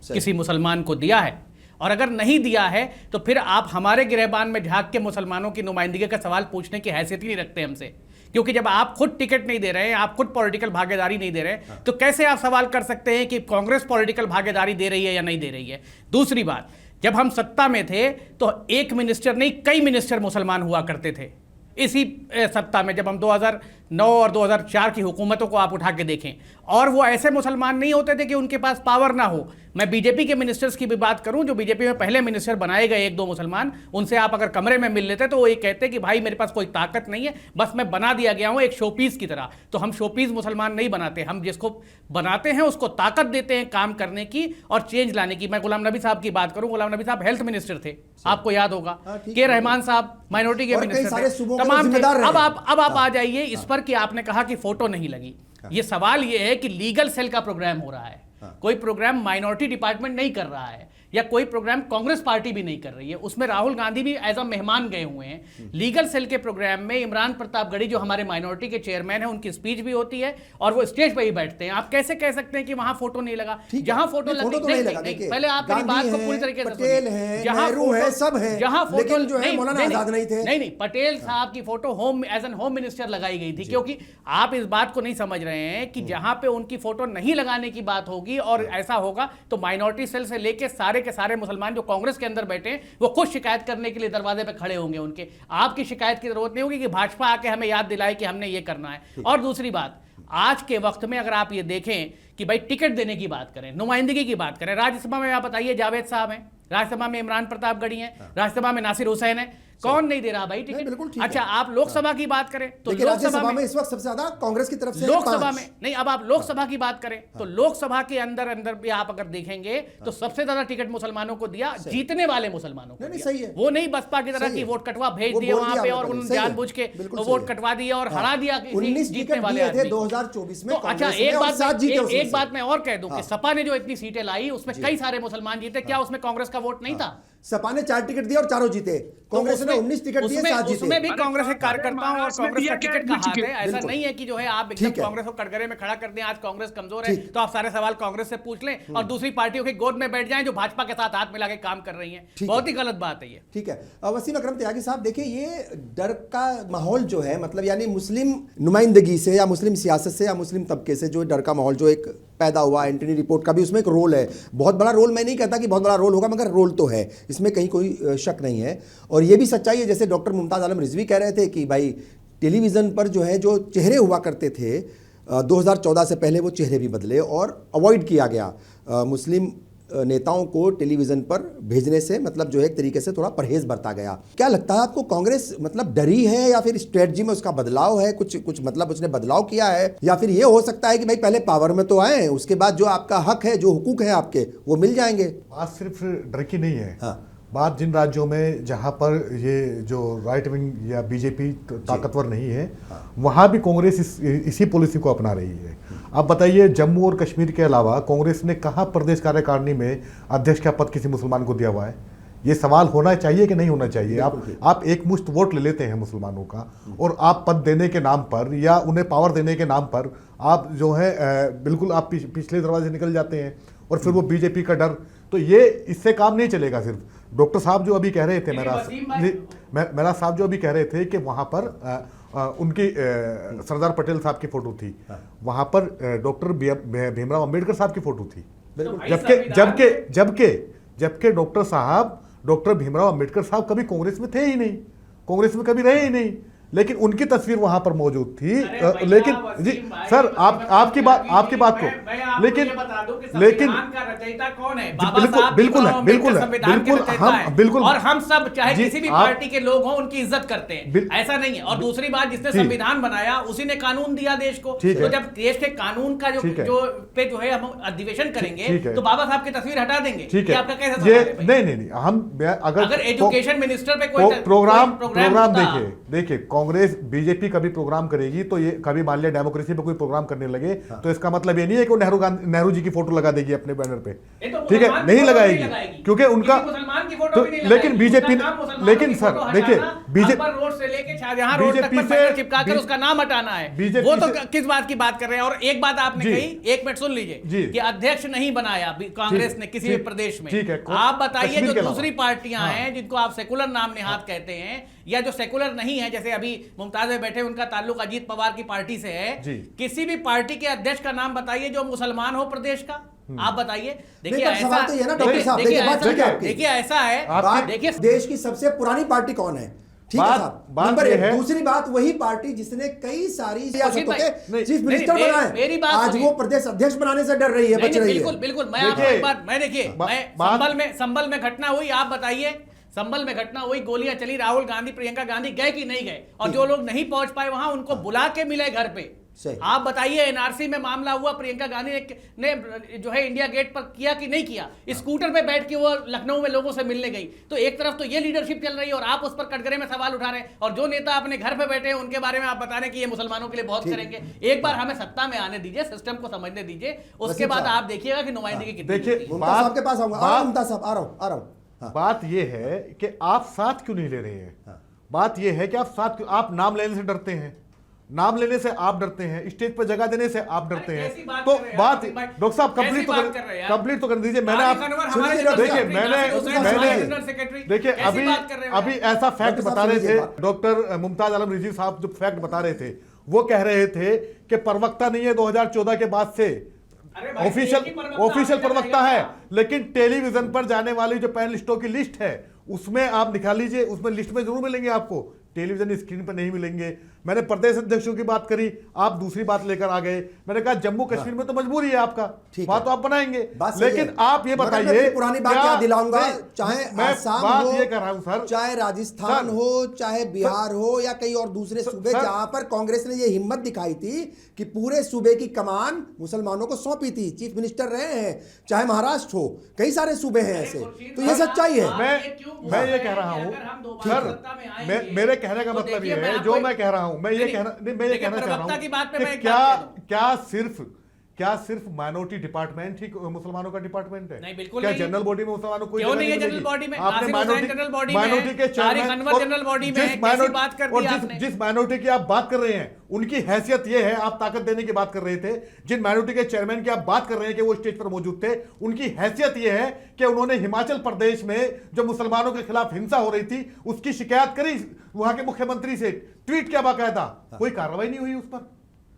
किसी मुसलमान को दिया है? और अगर नहीं दिया है तो फिर आप हमारे गिरहबान में झांक के मुसलमानों की नुमाइंदगी का सवाल पूछने की हैसियत ही नहीं रखते हमसे, क्योंकि जब आप खुद टिकट नहीं दे रहे हैं, आप खुद पॉलिटिकल भागीदारी नहीं दे रहे हैं, तो कैसे आप सवाल कर सकते हैं कि कांग्रेस पॉलिटिकल भागीदारी दे रही है या नहीं दे रही है? दूसरी बात, जब हम सत्ता में थे तो एक मिनिस्टर नहीं, कई मिनिस्टर मुसलमान हुआ करते थे इसी सत्ता में। जब हम 2009 और 2004 की हुकूमतों को आप उठा के देखें, और वो ऐसे मुसलमान नहीं होते थे कि उनके पास पावर ना हो। मैं बीजेपी के मिनिस्टर्स की भी बात करूं, जो बीजेपी में पहले मिनिस्टर बनाए गए एक दो मुसलमान, उनसे आप अगर कमरे में मिल लेते तो वो ये कहते कि भाई मेरे पास कोई ताकत नहीं है, बस मैं बना दिया गया हूं एक शोपीस की तरह। तो हम शोपीस मुसलमान नहीं बनाते, हम जिसको बनाते हैं उसको ताकत देते हैं काम करने की और चेंज लाने की। मैं गुलाम नबी साहब की बात करूं, गुलाम नबी साहब हेल्थ मिनिस्टर थे, आपको याद होगा। के रहमान साहब माइनॉरिटी के मिनिस्टर थे, तमाम थे। अब आप आ जाइए इस पर कि आपने कहा कि फोटो नहीं लगी। ये सवाल ये है कि लीगल सेल का प्रोग्राम हो रहा है, कोई प्रोग्राम माइनॉरिटी डिपार्टमेंट नहीं कर रहा है, या कोई प्रोग्राम कांग्रेस पार्टी भी नहीं कर रही है। उसमें राहुल गांधी भी एज अ मेहमान गए हुए हैं। लीगल सेल के प्रोग्राम में इमरान प्रतापगढ़ी जो हमारे माइनॉरिटी के चेयरमैन हैं, उनकी स्पीच भी होती है और वो स्टेज पर ही बैठते हैं। आप कैसे कह सकते हैं कि वहां फोटो नहीं लगा? जहां फोटो लगी, पहले आप मेरी बात को पूरी तरीके से सुनिए। जहां फोटो नहीं, पटेल साहब की photo home as an home minister लगाई गई थी, क्योंकि आप इस बात को नहीं समझ रहे हैं कि जहां पे उनकी फोटो नहीं लगाने की बात होगी और ऐसा होगा तो माइनॉरिटी सेल से लेके सारे के सारे मुसलमान जो कांग्रेस के अंदर बैठे हैं वो खुद शिकायत करने के लिए दरवाजे पे खड़े होंगे उनके। आपकी शिकायत की जरूरत नहीं होगी कि भाजपा आके हमें याद दिलाए कि हमने ये करना है। और दूसरी बात, आज के वक्त में अगर आप ये देखें कि भाई टिकट देने की बात करें, नुमाइंदगी की बात करें, राज्यसभा में आप बताइए जावेद साहब हैं, राज्यसभा में इमरान प्रतापगढ़ी हैं, राज्यसभा में नासिर हुसैन है, कौन नहीं दे रहा भाई नहीं, बिल्कुल टिकट? ठीक अच्छा, है। आप लोकसभा की बात करें तो देखिए, लोकसभा राज्यसभा में में इस वक्त सबसे ज्यादा कांग्रेस की तरफ से है, लोकसभा 5। में नहीं, अब आप लोकसभा की बात करें तो लोकसभा के अंदर अंदर भी आप अगर देखेंगे तो सबसे ज्यादा टिकट मुसलमानों को दिया, जीतने वाले मुसलमानों को नहीं, दिया। सही है। वो नहीं बसपा की तरह सही की है। वोट कटवा भेज वो दिए बोल वहां दिया पे आपने और पहले, उन्होंने सही है, जानबूझ के बिल्कुल वो सही वोट है। कटवा दिया और हरा दिया किसी 19 जीतने टिकट वाले दिए थे आदमी। 2024 में तो अच्छा, कांग्रेस ने एक और बात 7 जीते उसमें एक से। बात मैं और कह दूं कि हाँ। सपा ने जो इतनी सीटें लाई उसमें कई सारे मुसलमान जीते, क्या उसमें कांग्रेस का वोट नहीं था? सपा ने 4 टिकट दिए और चारों जीते, कांग्रेस ने 19 टिकट दिए, 7 जीते। उसमें भी कांग्रेस के कार्यकर्ताओं और महाराष्ट्र में कांग्रेस का दिया टिकट क्या का हाथ है। ऐसा बिल्कुल। नहीं है कि जो है आप ठीक एकदम है। कांग्रेस को कटघरे में खड़ा कर दें, आज कांग्रेस कमजोर है ठीक। तो आप सारे सवाल कांग्रेस से पूछ लें और दूसरी पार्टियों की गोद में बैठ जाएं जो भाजपा के साथ हाथ मिला के काम कर रही हैं। ठीक बहुत है। ही गलत बात है ये। ठीक है। वसीम अकरम त्यागी साहब, देखिए ये डर का माहौल जो है, मतलब यानी मुस्लिम नुमाइंदगी से या मुस्लिम सियासत से या मुस्लिम तबके से जो डर का माहौल जो एक पैदा हुआ, एंटनी रिपोर्ट का भी उसमें एक रोल है, बहुत बड़ा रोल। मैं नहीं कहता कि बहुत बड़ा रोल होगा, मगर रोल तो है, इसमें कहीं कोई शक नहीं है। और ये भी सच्चाई है, जैसे डॉक्टर मुमताज़ आलम रिजवी कह रहे थे कि भाई टेलीविज़न पर जो है जो चेहरे हुआ करते थे 2014 से पहले, वो चेहरे भी बदले और अवॉइड किया गया मुस्लिम नेताओं को टेलीविज़न पर भेजने से, मतलब जो है एक तरीके से थोड़ा परहेज बरता गया। क्या लगता है आपको, कांग्रेस मतलब डरी है या फिर स्ट्रेटजी में उसका बदलाव है, कुछ मतलब उसने बदलाव किया है, या फिर ये हो सकता है कि भाई पहले पावर में तो आए, उसके बाद जो आपका हक है, जो हुकूक है आपके, वो मिल जाएंगे? बात सिर्फ डर की नहीं है। हाँ। बात जिन राज्यों में जहां पर ये जो राइट विंग या बीजेपी ताकतवर नहीं है, वहां भी कांग्रेस इसी पॉलिसी को अपना रही है। अब बताइए, जम्मू और कश्मीर के अलावा कांग्रेस ने कहाँ प्रदेश कार्यकारिणी में अध्यक्ष का पद किसी मुसलमान को दिया हुआ है? ये सवाल होना चाहिए कि नहीं होना चाहिए? आप एक मुश्त वोट ले लेते हैं मुसलमानों का, और आप पद देने के नाम पर या उन्हें पावर देने के नाम पर आप जो है बिल्कुल आप पिछले दरवाजे से निकल जाते हैं, और फिर वो बीजेपी का डर। तो ये इससे काम नहीं चलेगा। सिर्फ डॉक्टर साहब जो अभी कह रहे थे, मेरा साहब जो अभी कह रहे थे कि वहाँ पर उनकी सरदार पटेल साहब की फोटो थी, वहाँ पर डॉक्टर भीमराव अंबेडकर साहब की फोटो थी। जबकि डॉक्टर भीमराव अंबेडकर साहब कभी कांग्रेस में थे ही नहीं, कांग्रेस में कभी रहे ही नहीं, लेकिन उनकी तस्वीर वहां पर मौजूद थी। लेकिन जी सर, आपकी बात को, लेकिन कौन है? बिल्कुल हम बिल्कुल, और हम सब चाहे किसी भी पार्टी के लोग हों उनकी इज्जत करते हैं, ऐसा नहीं है। और दूसरी बात, जिसने संविधान बनाया उसी ने कानून दिया देश को, तो जब देश के कानून का जो है हम अधिवेशन करेंगे तो बाबा साहब की तस्वीर हटा देंगे, ये आपका कैसा सवाल है? नहीं, हम अगर एजुकेशन मिनिस्टर पे कोई प्रोग्राम देखिए, कांग्रेस बीजेपी कभी प्रोग्राम करेगी तो ये कभी मान लिया डेमोक्रेसी पे कोई प्रोग्राम करने लगे, तो इसका मतलब ये नहीं है कि वो नेहरू जी की फोटो लगा देगी अपने बैनर पे, ठीक है? नहीं लगाएगी, क्योंकि उनका तो, लेकिन बीजेपी, लेकिन सर देखिए, रोड से लेके शाहजहां रोड तक पर बैनर चिपकाकर उसका नाम हटाना है, वो तो किस बात की बात कर रहे हैं? और एक बात आपने कही, 1 मिनट सुन लीजिए, कि अध्यक्ष नहीं बनाया कांग्रेस ने किसी भी प्रदेश में। आप बताइए, जो दूसरी पार्टियां हैं जिनको आप सेकुलर नाम नेहात कहते हैं, या जो सेकुलर नहीं है, जैसे अभी मुमताज में बैठे उनका ताल्लुक अजीत पवार की पार्टी से है, किसी भी पार्टी के अध्यक्ष का नाम बताइए जो मुसलमान हो प्रदेश का, आप बताइए। देखिए ऐसा, देखिए ऐसा है, देखिए देश की सबसे पुरानी पार्टी कौन है? ठीक है साहब, नंबर 1। दूसरी बात, वही पार्टी जिसने कई सारी सियासतों के चीफ मिनिस्टर बनाए, आज वो प्रदेश अध्यक्ष बनाने से डर रही है, बच रही है। बिल्कुल। मैं आपको एक बात, मैं देखिए, संभल में घटना हुई, आप बताइए, संभल में घटना हुई, गोलियां चली, राहुल गांधी प्रियंका गांधी गए कि नहीं गए? और जो लोग नहीं पहुंच पाए वहां, उनको बुला के मिले घर पे। आप बताइए, एनआरसी में मामला हुआ, प्रियंका गांधी ने जो है इंडिया गेट पर किया कि नहीं किया? स्कूटर पे बैठ के वो लखनऊ में लोगों से मिलने गई। तो एक तरफ तो ये लीडरशिप चल रही है और आप उस पर कटघरे में सवाल उठा रहे हैं, और जो नेता अपने घर पे बैठे हैं उनके बारे में आप बता रहे हैं कि ये मुसलमानों के लिए बहुत करेंगे। एक बार हमें सत्ता में आने दीजिए, सिस्टम को समझने दीजिए, उसके बाद आप देखिएगा कि नुमाइंदगी कितनी। देखिए, मुमताज साहब के पास आऊंगा। मुमताज साहब, आ रहा हूं। बात यह है कि आप साथ क्यों नहीं ले रहे हैं? बात यह है कि आप नाम लेने से डरते हैं, नाम लेने से आप डरते हैं, स्टेज पर जगह देने से आप डरते हैं। तो बात डॉक्टर साहब कंप्लीट तो कर दीजिए। देखिए, अभी ऐसा फैक्ट बता रहे थे डॉक्टर मुमताज आलम रिजवी साहब, जो फैक्ट बता रहे थे, वो कह रहे थे कि प्रवक्ता नहीं है 2014 के बाद से, ऑफिशियल प्रवक्ता है, लेकिन टेलीविजन पर जाने वाली जो पैनलिस्टों की लिस्ट है उसमें आप निकाल लीजिए, उसमें लिस्ट में जरूर मिलेंगे आपको टेलीविजन स्क्रीन पर नहीं मिलेंगे। मैंने प्रदेश अध्यक्षों की बात करी, आप दूसरी बात लेकर आ गए। मैंने कहा जम्मू कश्मीर में तो मजबूरी है आपका, वहां तो आप बनाएंगे, लेकिन आप ये बताइए, पुरानी बात याद दिलाऊंगा, चाहे मैं आसाम बात हो, ये कर रहा हूं सर, चाहे राजस्थान हो, चाहे बिहार हो, या कई और दूसरे सूबे जहां पर कांग्रेस ने ये हिम्मत दिखाई थी कि पूरे सूबे की कमान मुसलमानों को सौंपी थी, चीफ मिनिस्टर रहे हैं, चाहे महाराष्ट्र हो, कई सारे सूबे हैं ऐसे, तो ये सच्चाई है। मैं ये कह रहा हूं सर, मेरे कहने का मतलब ये है, जो मैं कह रहा हूं, मैं ये कहना चाह रहा हूं कि क्या सिर्फ माइनॉरिटी डिपार्टमेंट ही मुसलमानों का डिपार्टमेंट है? नहीं, बिल्कुल क्या नहीं। जनरल बॉडी में मुसलमानों को क्यों नहीं है? जनरल बॉडी में आपने जनरल बॉडी माइनॉरिटी के चेयरमैन जनरल बॉडी में कैसी बात कर दी आपने? जिस माइनॉरिटी की आप बात कर रहे हैं उनकी हैसियत ये है, आप ताकत देने की बात कर रहे थे, जिन माइनॉरिटी के चेयरमैन की आप बात कर रहे हैं कि वो स्टेज पर मौजूद थे, उनकी हैसियत ये है कि उन्होंने हिमाचल प्रदेश में जो मुसलमानों के खिलाफ हिंसा हो रही थी उसकी शिकायत करी वहां के मुख्यमंत्री से, ट्वीट किया बाकायदा, कोई कार्रवाई नहीं हुई उस पर,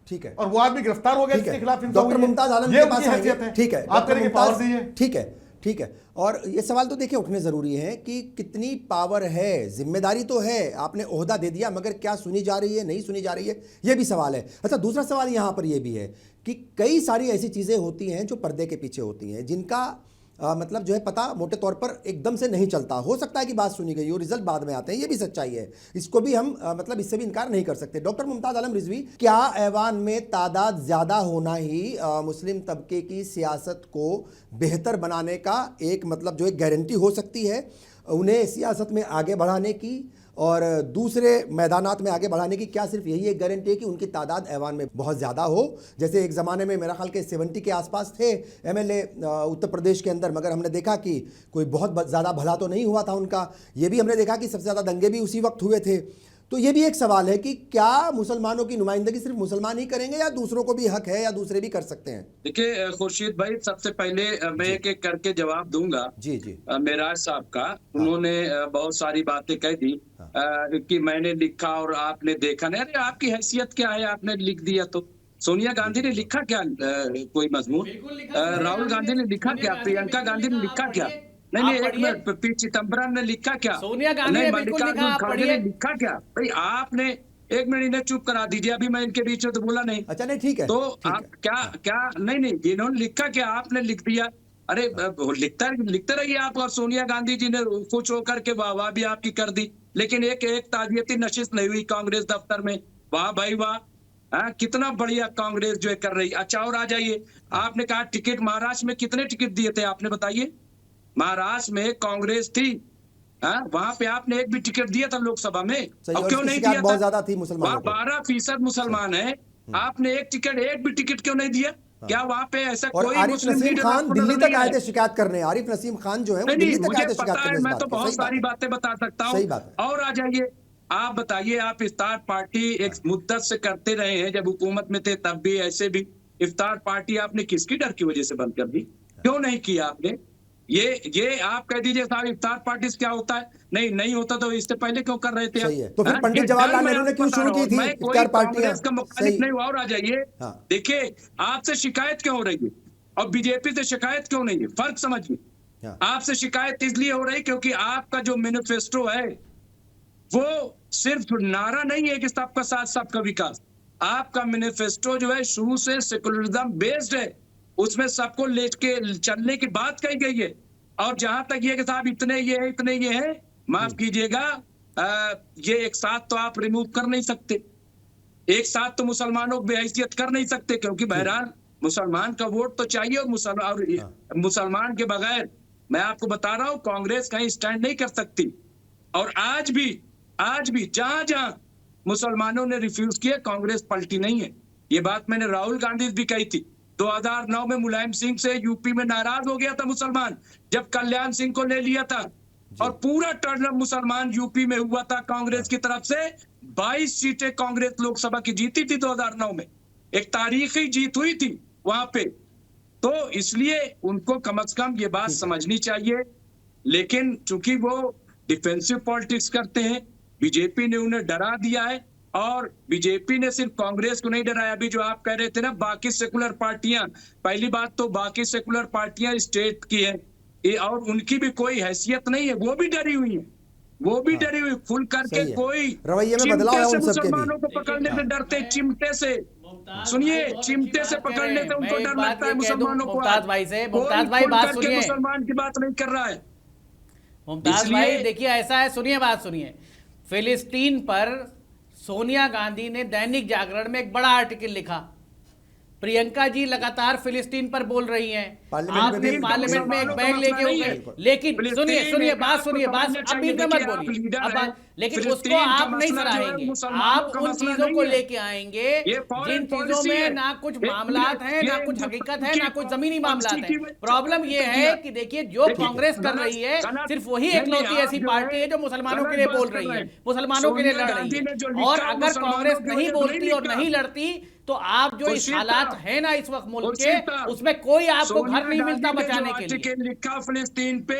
ठीक है, और वो आदमी गिरफ्तार हो गया जिसके खिलाफ हिंसा हुई है। डॉक्टर मुमताज आलम ये के पास उनकी हैसियत आएंगे। है, ठीक है, आप करेंगे पावर दी है। ठीक है, ठीक है। और ये सवाल तो देखिए उठने जरूरी है कि कितनी पावर है, जिम्मेदारी तो है, आपने ओहदा दे दिया, मगर क्या सुनी जा रही है, नहीं सुनी जा रही है, ये भी सवाल है। अच्छा, दूसरा सवाल यहां पर यह भी है कि कई सारी ऐसी चीजें होती हैं जो पर्दे के पीछे होती हैं, जिनका मतलब जो है पता मोटे तौर पर एकदम से नहीं चलता। हो सकता है कि बात सुनी गई हो, रिजल्ट बाद में आते हैं, ये भी सच्चाई है, इसको भी हम मतलब इससे भी इनकार नहीं कर सकते। डॉक्टर मुमताज आलम रिजवी, क्या ऐवान में तादाद ज़्यादा होना ही मुस्लिम तबके की सियासत को बेहतर बनाने का एक मतलब जो एक गारंटी हो सकती है, उन्हें सियासत में आगे बढ़ाने की और दूसरे मैदानात में आगे बढ़ाने की? क्या सिर्फ यही एक गारंटी है कि उनकी तादाद ऐवान में बहुत ज़्यादा हो? जैसे एक ज़माने में मेरा ख्याल के 70 के आसपास थे एमएलए उत्तर प्रदेश के अंदर, मगर हमने देखा कि कोई बहुत ज़्यादा भला तो नहीं हुआ था उनका। ये भी हमने देखा कि सबसे ज़्यादा दंगे भी उसी वक्त हुए थे। तो ये भी एक सवाल है कि क्या मुसलमानों की नुमाइंदगी सिर्फ मुसलमान ही करेंगे या दूसरों को भी हक है या दूसरे भी कर सकते हैं? देखिए खुर्शीद भाई, सबसे पहले मैं एक एक करके जवाब दूंगा। जी जी। मेराज साहब का, उन्होंने बहुत सारी बातें कह दी कि मैंने लिखा और आपने देखा नहीं। अरे आपकी हैसियत क्या है, आपने लिख दिया तो? सोनिया गांधी ने लिखा क्या कोई मजमून? राहुल गांधी ने लिखा क्या? प्रियंका गांधी ने लिखा क्या? नहीं, एक मिनट, पी चिदम्बरम ने लिखा क्या? सोनिया गांधी ने मल्लिकार्जुन खड़गे ने लिखा क्या? भाई आपने, एक मिनट इन्हें चुप करा दीजिए, अभी मैं इनके बीच में तो बोला नहीं। अच्छा, नहीं ठीक है, तो ठीक आप है। क्या नहीं, इन्होंने लिखा क्या? आपने लिख दिया। अरे लिखते रहिए आप, और सोनिया गांधी जी ने खुश होकर के वाह भी आपकी कर दी, लेकिन एक ताजियती नशिस्त नहीं हुई कांग्रेस दफ्तर में। वाह भाई वाह, कितना बढ़िया कांग्रेस जो है कर रही। अच्छा, और आ जाइए, आपने कहा टिकट महाराष्ट्र में कितने टिकट दिए थे आपने बताइए? महाराष्ट्र में कांग्रेस थी, वहां पे आपने एक भी टिकट दिया था लोकसभा में? और क्यों नहीं दिया? बहुत ज्यादा थी मुसलमानों को। 12% मुसलमान है, आपने एक भी टिकट क्यों नहीं दिया? क्या वहां पे ऐसा कोई आरिफ नसीम खान दिल्ली तक आए थे शिकायत करने? आरिफ नसीम खान जो है वो दिल्ली तक आए थे शिकायत करने। मैं तो बहुत सारी बातें बता सकता हूँ। और आ जाइए, आप बताइए, आप इफ्तार पार्टी एक मुद्दत से करते रहे हैं, जब हुकूमत में थे तब भी, ऐसे भी इफ्तार पार्टी आपने किसकी डर की वजह से बंद कर दी? क्यों नहीं किया आपने? ये आप कह दीजिए साहब इफ्तार पार्टी से क्या होता है? नहीं होता तो इससे पहले क्यों कर रहे थे? सही है। तो फिर पंडित जवाहरलाल नेहरू ने क्यों शुरू की थी इफ्तार पार्टी? का मुखालिफ नहीं हुआ। और आ जाइए, देखिए आपसे शिकायत क्यों हो रही है और बीजेपी से शिकायत क्यों नहीं है? फर्क समझिए। आपसे शिकायत इसलिए हो रही क्योंकि आपका जो मैनिफेस्टो है वो सिर्फ नारा नहीं है कि सबका साथ सबका विकास। आपका मैनिफेस्टो जो है शुरू से सेकुलरिज्म बेस्ड है, उसमें सबको लेके चलने की बात कही गई है। और जहां तक ये कि साहब इतने ये है, माफ कीजिएगा, ये एक साथ तो आप रिमूव कर नहीं सकते, एक साथ तो मुसलमानों को बेहैसियत कर नहीं सकते, क्योंकि बहरहाल मुसलमान का वोट तो चाहिए। और मुसलमान के बगैर मैं आपको बता रहा हूं कांग्रेस कहीं स्टैंड नहीं कर सकती। और आज भी जहां मुसलमानों ने रिफ्यूज किया, कांग्रेस पलटी नहीं है। ये बात मैंने राहुल गांधी भी कही थी। 2009 में मुलायम सिंह से यूपी में नाराज हो गया था मुसलमान, जब कल्याण सिंह को ले लिया था, और पूरा टर्न मुसलमान यूपी में हुआ था कांग्रेस की तरफ से। 22 सीटें कांग्रेस लोकसभा की जीती थी 2009 में, एक तारीखी जीत हुई थी वहां पे। तो इसलिए उनको कम से कम ये बात समझनी चाहिए। लेकिन चूंकि वो डिफेंसिव पॉलिटिक्स करते हैं, बीजेपी ने उन्हें डरा दिया है। और बीजेपी ने सिर्फ कांग्रेस को नहीं डराया, अभी जो आप कह रहे थे ना बाकी सेकुलर पार्टियां, पहली बात तो बाकी सेकुलर पार्टियां स्टेट की है और उनकी भी कोई हैसियत नहीं है, वो भी डरी हुई है। वो भी डरी हुई खुल करके सही है। कोई रवैये में बदलाव है चिमटे उन से सबके भी। मुसलमानों को पकड़ने से डरते, चिमटे से। सुनिए, चिमटे से पकड़ने से उनको डर लगता है मुसलमानों को। मुमताज भाई से, कोई मुमताज भाई खुल बात करके सुनिए, मुसलमान की बात नहीं कर रहा है। मुमताज इसलिए- भाई देखिए ऐसा है, सुनिए बात सुनिए। फिलिस्तीन पर सोनिया गांधी ने दैनिक जागरण में एक बड़ा आर्टिकल लिखा। प्रियंका जी लगातार फिलिस्तीन पर बोल रही हैं, पार्लियामेंट में आपने भी पार्लियामेंट में एक मुसलमानों का बैग लेके मसला हो नहीं गए, है। लेकिन फिलिस्तीन सुनिए सुनिए एक बात, आपको सुनिए बात, समझना अब चाहिए। बीच में देखिए, मत आप बोलिए लीडर अब हैं। लेकिन उसको फिलिस्तीन का आप नहीं मसला जो है सराहेंगे, मुसलमानों आप का उन मसला चीजों नहीं को है। लेके आएंगे ये फॉरेन जिन चीजों पॉलिसी है। में ना कुछ एक मामलात मिनट, हैं, ना ये कुछ जो हकीकत है, की ना कुछ जमीनी मामलात पॉलिसी है। की प्रॉब्लम ये किया। है कि देखिए जो देखिए, कांग्रेस कर गलत- रही है गलत- सिर्फ वही नहीं, इकलौती आप ऐसी जो पार्टी है है जो मुसलमानों के गलत लिए बात बोल कर रही रहे है, हैं। मुसलमानों के लिए सोनिया लड़ रही गांधी ने है। जो लिखा और वो अगर मुसलमानों कांग्रेस की नहीं वजह से बोलती और लिखा। नहीं लड़ती तो आप जो इस खुर्शीद हालात साहब, है ना इस वक्त मुल्क खुर्शीद के, साहब, उसमें कोई आपको घर सोनिया नहीं मिलता गांधी ने बचाने जो के लिए। आर्टिकल लिखा फिलिस्तीन पे,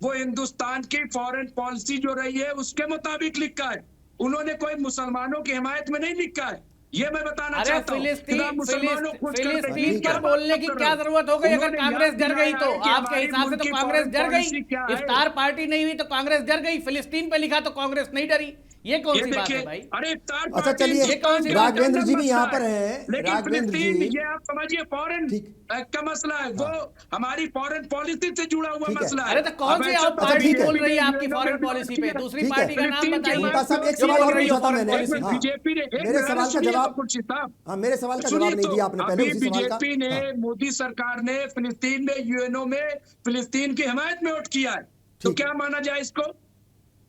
वो हिंदुस्तान की फॉरेन पॉलिसी जो रही है उसके मुताबिक लिखा है। उन्होंने कोई मुसलमानों की हिमायत में नहीं लिखा है। ये मैं बताना अरे चाहता हूँ। फिलिस्तीन पर बोलने की क्या जरूरत हो गई? अगर कांग्रेस डर गई तो आपके हिसाब से तो कांग्रेस डर गई, इफ्तार पार्टी नहीं हुई तो कांग्रेस डर गई, फिलिस्तीन पे लिखा तो कांग्रेस नहीं डरी। ये कौन सी बात है भाई? अरे इफ्तार अच्छा चलिए, ये कौन सी राघवेंद्र जी भी मसला यहाँ पर है। हैं। लेकिन राघवेंद्र फिलिस्तीन जी, ये आप समझिए फॉरेन ठीक। का मसला है, वो हमारी फॉरेन पॉलिसी से जुड़ा हुआ ठीक है। मसला है। अरे तो कौन सी आप पार्टी ठीक है। बोल रही है आपकी फॉरेन पॉलिसी पे? दूसरी ठीक है। पार्टी का नाम बताइए। मुमताज साहब, एक जो सवाल बोल और रही पूछा हो था foreign मैंने। policy। हाँ। बीजेपी ने मेरे सवाल का जवाब, हाँ, मेरे सवाल का जवाब नहीं दिया आपने पहले अभी उसी सवाल का। बीजेपी ने, हाँ, मोदी सरकार ने फिलिस्तीन में यूएनओ में फिलिस्तीन की हिमायत में वोट किया है, तो ठीक है। क्या माना जाए इसको?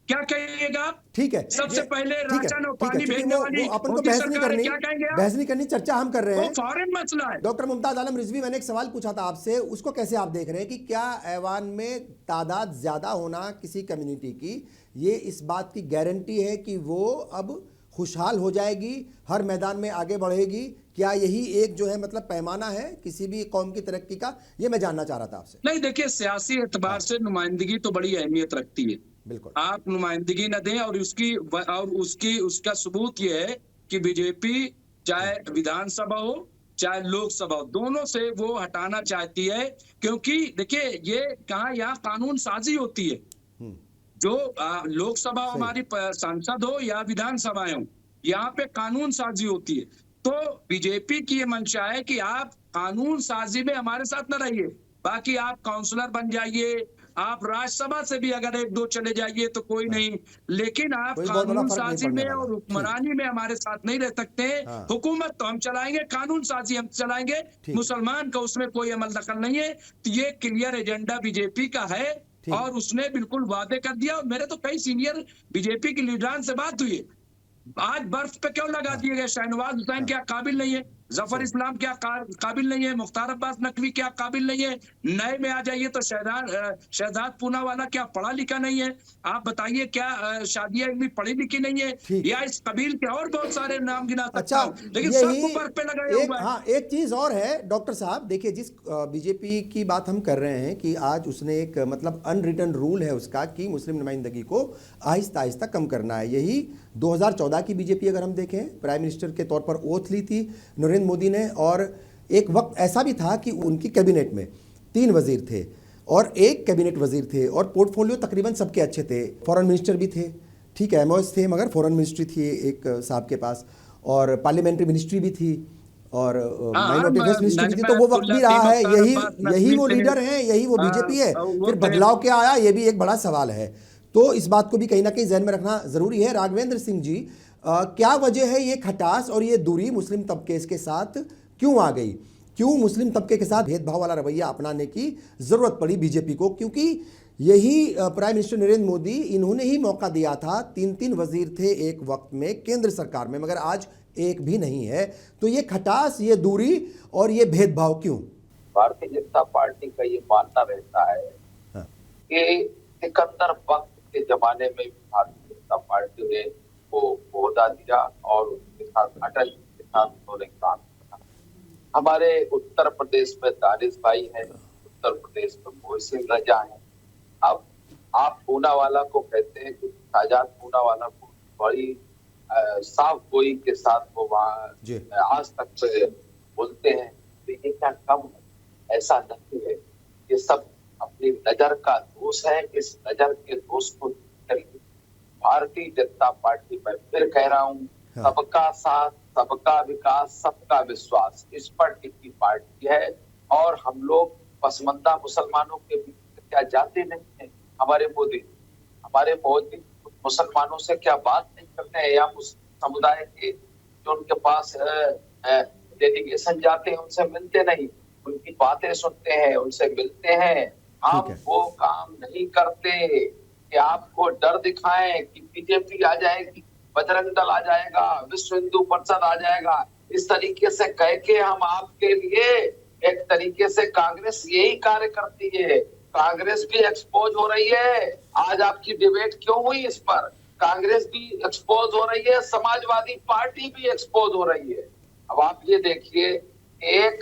क्या कहिएगा आप? ठीक है। सबसे पहले ठीक है, राशन और ठीक है, पानी चूंकि भेजने वाली वो अपन को मोदी बहस नहीं सरकार है, करनी, क्या कहेंगे आप? बहस नहीं करनी, चर्चा हम कर रहे वो हैं। फॉरेन मसला है। डॉक्टर मुमताज आलम रिजवी, मैंने एक सवाल पूछा था आपसे, उसको कैसे आप देख रहे हैं कि क्या ऐवान में तादाद ज्यादा होना किसी कम्युनिटी की ये इस बात की गारंटी है कि वो अब खुशहाल हो जाएगी, हर मैदान में आगे बढ़ेगी? क्या यही एक जो है मतलब पैमाना है किसी भी कौम की तरक्की का? ये मैं जानना चाह रहा था आपसे। नहीं, देखिए, सियासी एतबार से नुमाइंदगी तो बड़ी अहमियत रखती है। बिल्कुल। आप नुमाइंदगी न दें और उसका सबूत ये है कि बीजेपी चाहे विधानसभा हो चाहे लोकसभा हो, दोनों से वो हटाना चाहती है। क्योंकि देखिए, ये कहाँ यहाँ कानून साजी होती है। जो लोकसभा हमारी सांसद हो या विधानसभाएं हो, यहाँ पे कानून साजी होती है। तो बीजेपी की ये मंशा है कि आप कानून साजी में हमारे साथ न रहिए, बाकी आप काउंसलर बन जाइए, आप राज्यसभा से भी अगर एक दो चले जाइए तो कोई नहीं, लेकिन आप कोई बहुत बड़ा कानून फर्क नहीं साजी पड़ने में वाला। और हुक्मरानी में हमारे साथ नहीं रह सकते। हाँ। हुकूमत तो हम चलाएंगे, कानून साजी हम चलाएंगे, ठीक। मुसलमान का उसमें कोई अमल दखल नहीं है। तो ये क्लियर एजेंडा बीजेपी का है ठीक। और उसने बिल्कुल वादे कर दिया। और मेरे तो कई सीनियर बीजेपी के लीडरान से बात हुई है, आज बर्फ पे क्यों लगा दिए गए? शाहनवाज हुसैन क्या काबिल नहीं है? जफर इस्लाम क्या काबिल नहीं है? मुख्तार अब्बास नकवी क्या काबिल नहीं है? नए में आ जाइए तो शहजाद पूनावाला क्या पढ़ा लिखा नहीं है? आप बताइए, क्या शादिया इल्मी पढ़ी लिखी नहीं है? ठीक। या इस कबील के और बहुत सारे नाम गिना सकता अच्छा, हूं, लेकिन यही सबको बर्फ पे लगाया एक, हुआ है। हाँ, एक चीज और है डॉक्टर साहब, देखिए जिस बीजेपी की बात हम कर रहे हैं कि आज उसने एक मतलब अनरिटन रूल है उसका कि मुस्लिम नुमाइंदगी को आहिस्ता आहिस्ता कम करना है। यही 2014 की बीजेपी अगर हम देखें, प्राइम मिनिस्टर के तौर पर ओथ ली थी नरेंद्र मोदी ने, और एक वक्त ऐसा भी था कि उनकी कैबिनेट में 3 वजीर थे और 1 कैबिनेट वजीर थे और पोर्टफोलियो तकरीबन सबके अच्छे थे। फॉरेन मिनिस्टर भी थे, ठीक है, एमओएस थे, मगर फॉरेन मिनिस्ट्री थी एक साहब के पास, और पार्लियामेंट्री मिनिस्ट्री भी थी, और माइनॉरिटी अफेयर्स मिनिस्ट्री भी थी। तो वो वक्त भी रहा है, यही वो लीडर हैं, यही वो बीजेपी है। फिर बदलाव क्या आया, ये भी एक बड़ा सवाल है। तो इस बात को भी कहीं ना कहीं जहन में रखना जरूरी है। राघवेंद्र सिंह जी, क्या वजह है ये खटास और ये दूरी मुस्लिम तबके के साथ क्यों आ गई? क्यों मुस्लिम तबके के साथ भेदभाव वाला रवैया अपनाने की जरूरत पड़ी बीजेपी को? क्योंकि यही प्राइम मिनिस्टर नरेंद्र मोदी, इन्होंने ही मौका दिया था, 3 वजीर थे एक वक्त में केंद्र सरकार में, मगर आज एक भी नहीं है। तो ये खटास, ये दूरी और ये भेदभाव क्यों? भारतीय जनता पार्टी का ये मानना रहता है कि सिकंदर वक्त के जमाने में भी भारतीय जनता पार्टी ने वो ओहदा दिया और उसके साथ अटल जी के साथ उन्होंने काम किया। हमारे उत्तर प्रदेश में दानिश भाई है, उत्तर प्रदेश में मोहसिन रजा है। अब आप पूनावाला को कहते हैं कि आजाद पूनावाला को बड़ी साफ गोई के साथ वो वहाँ आज तक बोलते हैं, तो ये क्या कम है? ऐसा नहीं है, ये सब अपनी नजर का दोष है। इस नजर के दोष को करिए। भारतीय जनता पार्टी, मैं फिर कह रहा हूँ, हाँ। सबका साथ, सबका विकास, सबका विश्वास, इस पर टिकी पार्टी है। और हम लोग पसमंदा मुसलमानों के बीच में क्या जाते नहीं है? हमारे मोदी मुसलमानों से क्या बात नहीं करते हैं? या समुदाय के जो उनके पास डेलीगेशन जाते हैं उनसे मिलते नहीं, उनकी बातें सुनते हैं, उनसे मिलते हैं। हम वो काम नहीं करते कि आपको डर दिखाएं कि बीजेपी आ जाएगी, बजरंग दल आ जाएगा, विश्व हिंदू परिषद आ जाएगा। इस तरीके से कह के हम आपके लिए एक तरीके से कांग्रेस यही कार्य करती है। कांग्रेस भी एक्सपोज हो रही है। आज आपकी डिबेट क्यों हुई इस पर? कांग्रेस भी एक्सपोज हो रही है, समाजवादी पार्टी भी एक्सपोज हो रही है। अब आप ये देखिए, एक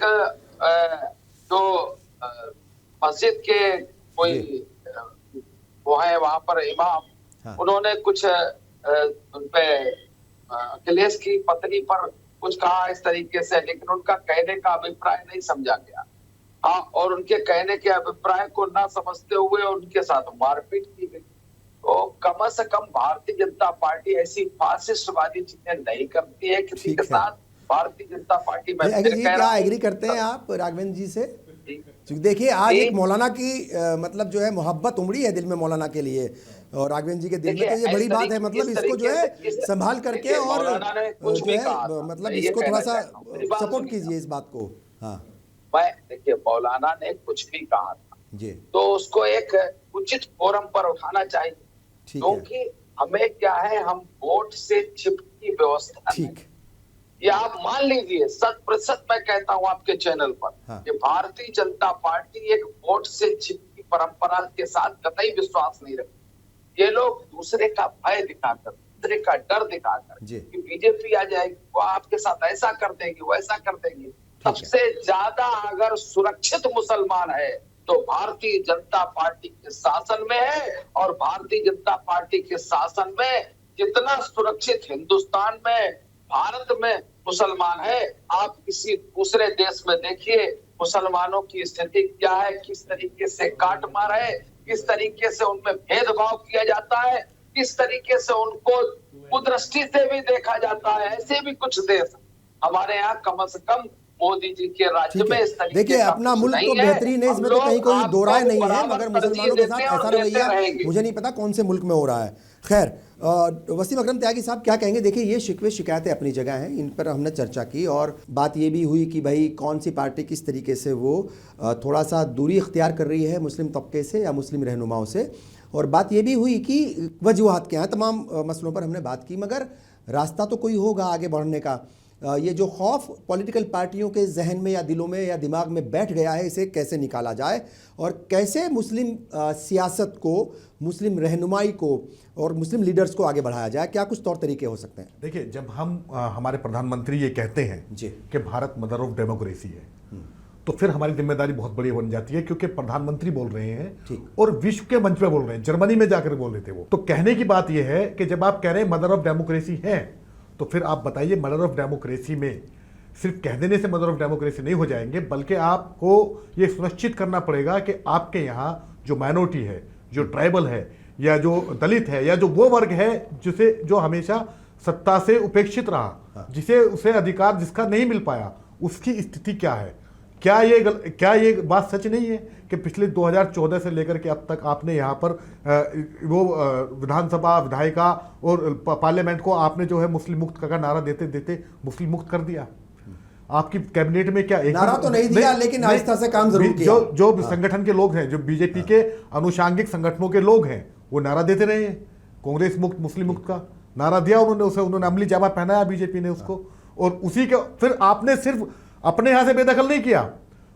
जो मस्जिद के कोई वो है वहां पर इमाम, हाँ। उन्होंने कुछ उनपे अखिलेश की पत्नी पर कुछ कहा इस तरीके से, लेकिन उनका कहने का अभिप्राय नहीं समझा गया। हाँ, और उनके कहने के अभिप्राय को ना समझते हुए उनके साथ मारपीट की गई। तो कम से कम भारतीय जनता पार्टी ऐसी फासिस्टवादी चीजें नहीं करती है किसी के साथ। भारतीय जनता पार्टी में क्या एग्री करते हैं आप राघवेंद्र जी से? क्योंकि देखिए आज एक मौलाना की मतलब जो है मोहब्बत उमड़ी है दिल में मौलाना के लिए, और राघवेंद्र जी के दिल में, तो ये बड़ी बात है। मतलब इसको जो है संभाल करके और जो है मतलब इसको थोड़ा सा सपोर्ट कीजिए इस बात को। हाँ, मैं देखिए, मौलाना ने कुछ भी कहा था जी, तो उसको एक उचित फोरम पर उठाना चाहिए, क्योंकि हमें क्या है, हम वोट से चिपकी व्यवस्था, ठीक, ये आप मान लीजिए 100% मैं कहता हूं आपके चैनल पर, हाँ। कि भारतीय जनता पार्टी एक वोट से चिपकी परंपरा के साथ कतई विश्वास नहीं रखती। ये लोग दूसरे का भय दिखाकर, दूसरे का डर दिखाकर कि बीजेपी आ जाएगी, वो आपके साथ ऐसा कर देगी, वैसा कर देगी। सबसे ज्यादा अगर सुरक्षित मुसलमान है तो भारतीय जनता पार्टी के शासन में है, और भारतीय जनता पार्टी के शासन में जितना सुरक्षित हिंदुस्तान में, भारत में मुसलमान है, आप किसी दूसरे देश में देखिए मुसलमानों की स्थिति क्या है, किस तरीके से काट मार है, किस तरीके से उनमें भेदभाव किया जाता है, किस तरीके से उनको कुदृष्टि से भी देखा जाता है। ऐसे भी कुछ देश हमारे यहाँ कम से कम मोदी जी के राज्य में इस तरीके देखिए अपना मुल्क तो बेहतरीन है, इसमें तो कहीं कोई दो राय नहीं है, मगर मुसलमानों के साथ ऐसा रवैया मुझे नहीं पता कौन से मुल्क में हो रहा है। खैर, वसीम अकरम त्यागी साहब क्या कहेंगे? देखिए ये शिकवे शिकायतें अपनी जगह हैं, इन पर हमने चर्चा की, और बात ये भी हुई कि भाई कौन सी पार्टी किस तरीके से वो थोड़ा सा दूरी इख्तियार कर रही है मुस्लिम तबके से या मुस्लिम रहनुमाओं से, और बात ये भी हुई कि वजूहात क्या हैं। तमाम मसलों पर हमने बात की, मगर रास्ता तो कोई होगा आगे बढ़ने का। ये जो खौफ पॉलिटिकल पार्टियों के जहन में या दिलों में या दिमाग में बैठ गया है, इसे कैसे निकाला जाए, और कैसे मुस्लिम सियासत को, मुस्लिम रहनुमाई को और मुस्लिम लीडर्स को आगे बढ़ाया जाए? क्या कुछ तौर तरीके हो सकते हैं? देखिए, जब हम हमारे प्रधानमंत्री ये कहते हैं जी कि भारत मदर ऑफ डेमोक्रेसी है, तो फिर हमारी जिम्मेदारी बहुत बड़ी बन जाती है, क्योंकि प्रधानमंत्री बोल रहे हैं और विश्व के मंच पे बोल रहे हैं। जर्मनी में जाकर बोल रहे थे वो। तो कहने की बात यह है कि जब आप कह रहे हैं मदर ऑफ डेमोक्रेसी है, तो फिर आप बताइए मदर ऑफ डेमोक्रेसी में सिर्फ कह देने से मदर ऑफ डेमोक्रेसी नहीं हो जाएंगे, बल्कि आपको ये सुनिश्चित करना पड़ेगा कि आपके यहाँ जो माइनॉरिटी है, जो ट्राइबल है, या जो दलित है, या जो वो वर्ग है जिसे जो हमेशा सत्ता से उपेक्षित रहा, जिसे उसे अधिकार जिसका नहीं मिल पाया, उसकी स्थिति क्या है। क्या ये बात सच नहीं है कि पिछले 2014 से लेकर के अब तक आपने यहाँ पर वो विधानसभा, विधायिका और पार्लियामेंट को आपने जो है मुस्लिम मुक्त का नारा देते देते मुस्लिम मुक्त कर दिया। आपकी कैबिनेट में क्या एक नारा तो नहीं दिया, लेकिन आहिस्ता से काम जरूर किया। जो संगठन के लोग हैं, जो बीजेपी के अनुषांगिक संगठनों के लोग हैं, वो नारा देते रहे हैं। कांग्रेस मुक्त, मुस्लिम मुक्त का नारा दिया उन्होंने अमली जामा पहनाया बीजेपी ने उसको, और उसी के फिर आपने सिर्फ अपने यहां से बेदखल नहीं किया,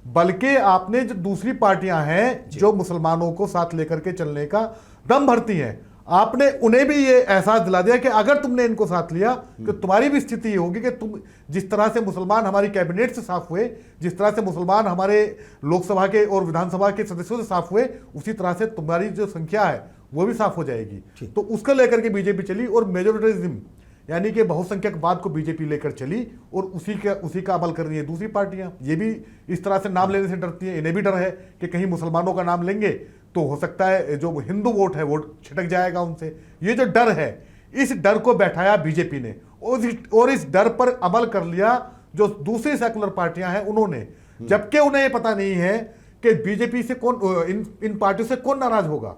बल्कि आपने जो दूसरी पार्टियां हैं जो मुसलमानों को साथ लेकर के चलने का दम भरती हैं, आपने उन्हें भी ये एहसास दिला दिया कि अगर तुमने इनको साथ लिया तो तुम्हारी भी स्थिति ये होगी कि तुम जिस तरह से मुसलमान हमारी कैबिनेट से साफ हुए, जिस तरह से मुसलमान हमारे लोकसभा के और विधानसभा के सदस्यों से साफ हुए, उसी तरह से तुम्हारी जो संख्या है वो भी साफ हो जाएगी। तो उसको लेकर के बीजेपी चली, और मेजोरिटिज्म यानी कि बहुसंख्यकवाद को बीजेपी लेकर चली, और उसी का अमल कर रही है दूसरी पार्टियां। ये भी इस तरह से नाम लेने से डरती हैं, इन्हें भी डर है कि कहीं मुसलमानों का नाम लेंगे तो हो सकता है जो हिंदू वोट है वो छिटक जाएगा उनसे। ये जो डर है, इस डर को बैठाया बीजेपी ने और इस डर पर अमल कर लिया जो दूसरी सेकुलर पार्टियां हैं उन्होंने, जबकि उन्हें ये पता नहीं है कि बीजेपी से कौन, इन पार्टियों से कौन नाराज होगा,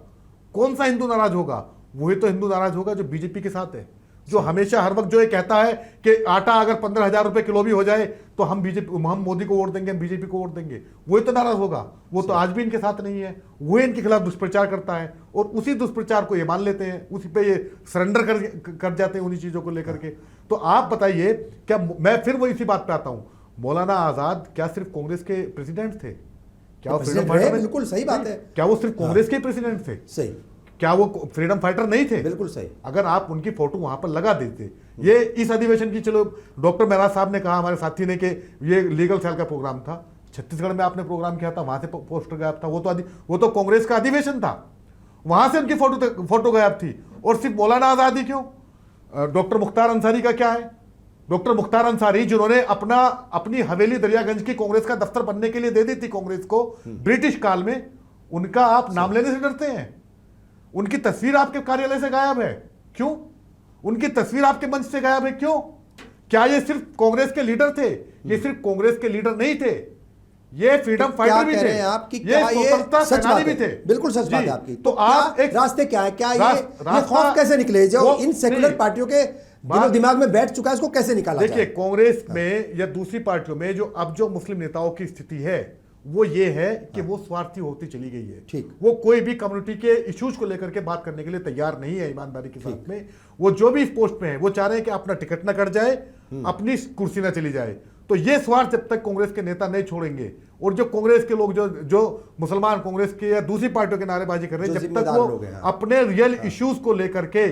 कौन सा हिंदू नाराज होगा। वही तो हिंदू नाराज होगा जो बीजेपी के साथ है, जो हमेशा हर वक्त जो ये कहता है कि आटा अगर 15,000 रुपए किलो भी हो जाए तो हम मोदी को वोट देंगे, हम बीजेपी को वोट देंगे, वही तो नाराज होगा। वो तो आज भी इनके साथ नहीं है, वो इनके खिलाफ दुष्प्रचार करता है और उसी दुष्प्रचार को ये मान लेते हैं, उसी पे ये सरेंडर कर जाते हैं उन्हीं चीजों को लेकर के। तो आप बताइए, क्या मैं फिर वो इसी बात पे आता हूं, मौलाना आजाद क्या सिर्फ कांग्रेस के प्रेसिडेंट थे? क्या वो फ्रीडम फाइटर? बिल्कुल सही बात है। क्या वो सिर्फ कांग्रेस के प्रेसिडेंट थे? सही। क्या वो फ्रीडम फाइटर नहीं थे? बिल्कुल सही। अगर आप उनकी फोटो वहां पर लगा देते, ये इस अधिवेशन की, चलो डॉक्टर मेहराज साहब ने कहा हमारे साथी ने कि ये लीगल सेल का प्रोग्राम था, छत्तीसगढ़ में आपने प्रोग्राम किया था, वहां से पोस्टर गायब था, वो तो कांग्रेस का अधिवेशन था, वहां से उनकी फोटो गायब थी। और सिर्फ मौलाना आजाद ही क्यों, डॉक्टर मुख्तार अंसारी का क्या है? डॉक्टर मुख्तार अंसारी जिन्होंने अपनी हवेली दरियागंज की कांग्रेस का दफ्तर बनने के लिए दे दी थी कांग्रेस को ब्रिटिश काल में, उनका आप नाम लेने से डरते हैं? उनकी तस्वीर आपके कार्यालय से गायब है, क्यों? उनकी तस्वीर आपके मंच से गायब है, क्यों? क्या ये सिर्फ कांग्रेस के लीडर थे? ये सिर्फ कांग्रेस के लीडर नहीं थे, ये फ्रीडम फाइटर भी थे, ये स्वतंत्रता सेनानी भी थे। बिल्कुल सच बात है आपकी। तो आप एक रास्ते क्या है, क्या ये खौफ कैसे निकले जो इन सेकुलर पार्टियों के दिमाग में बैठ चुका है, इसको कैसे निकाला जाए? देखिए, कांग्रेस में या दूसरी पार्टियों में जो अब जो मुस्लिम नेताओं की स्थिति है वो ये है कि वो स्वार्थी होती चली गई है। ठीक। वो कोई भी कम्युनिटी के इश्यूज को लेकर के बात करने के लिए तैयार नहीं है ईमानदारी के साथ में। वो जो भी इस पोस्ट पे है वो चाह रहे हैं कि अपना टिकट ना कट जाए, अपनी कुर्सी ना चली जाए। तो ये स्वार्थ जब तक कांग्रेस के नेता नहीं छोड़ेंगे और जो कांग्रेस के लोग जो मुसलमान कांग्रेस के या दूसरी पार्टियों के नारेबाजी कर रहे हैं, जब तक वो अपने रियल इश्यूज को लेकर के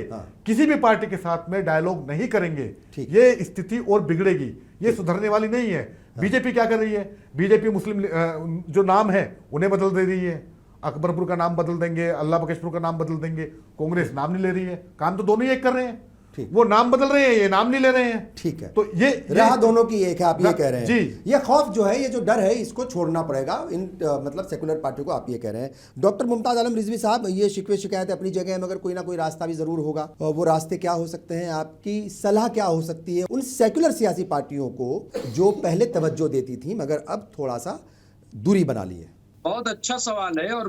किसी भी पार्टी के साथ में डायलॉग नहीं करेंगे, ये स्थिति और बिगड़ेगी, ये सुधरने वाली नहीं है। बीजेपी क्या कर रही है? बीजेपी मुस्लिम जो नाम है उन्हें बदल दे रही है, अकबरपुर का नाम बदल देंगे, अल्लाह बख्शपुर का नाम बदल देंगे। कांग्रेस नाम नहीं ले रही है, काम तो दोनों ही एक कर रहे हैं, वो नाम बदल रहे हैं, ये नाम नहीं ले रहे हैं। ठीक है, तो ये राह दोनों की एक है, आप ये कह रहे हैं जी। ये खौफ जो है, ये जो डर है, इसको छोड़ना पड़ेगा इन मतलब सेकुलर पार्टियों को, आप ये कह रहे हैं। डॉक्टर मुमताज आलम रिजवी साहब, ये शिकवे शिकायत अपनी जगह है, मगर कोई ना कोई रास्ता भी जरूर होगा। वो रास्ते क्या हो सकते हैं? आपकी सलाह क्या हो सकती है उन सेकुलर सियासी पार्टियों को जो पहले तवज्जो देती थी मगर अब थोड़ा सा दूरी बना ली है? बहुत अच्छा सवाल है, और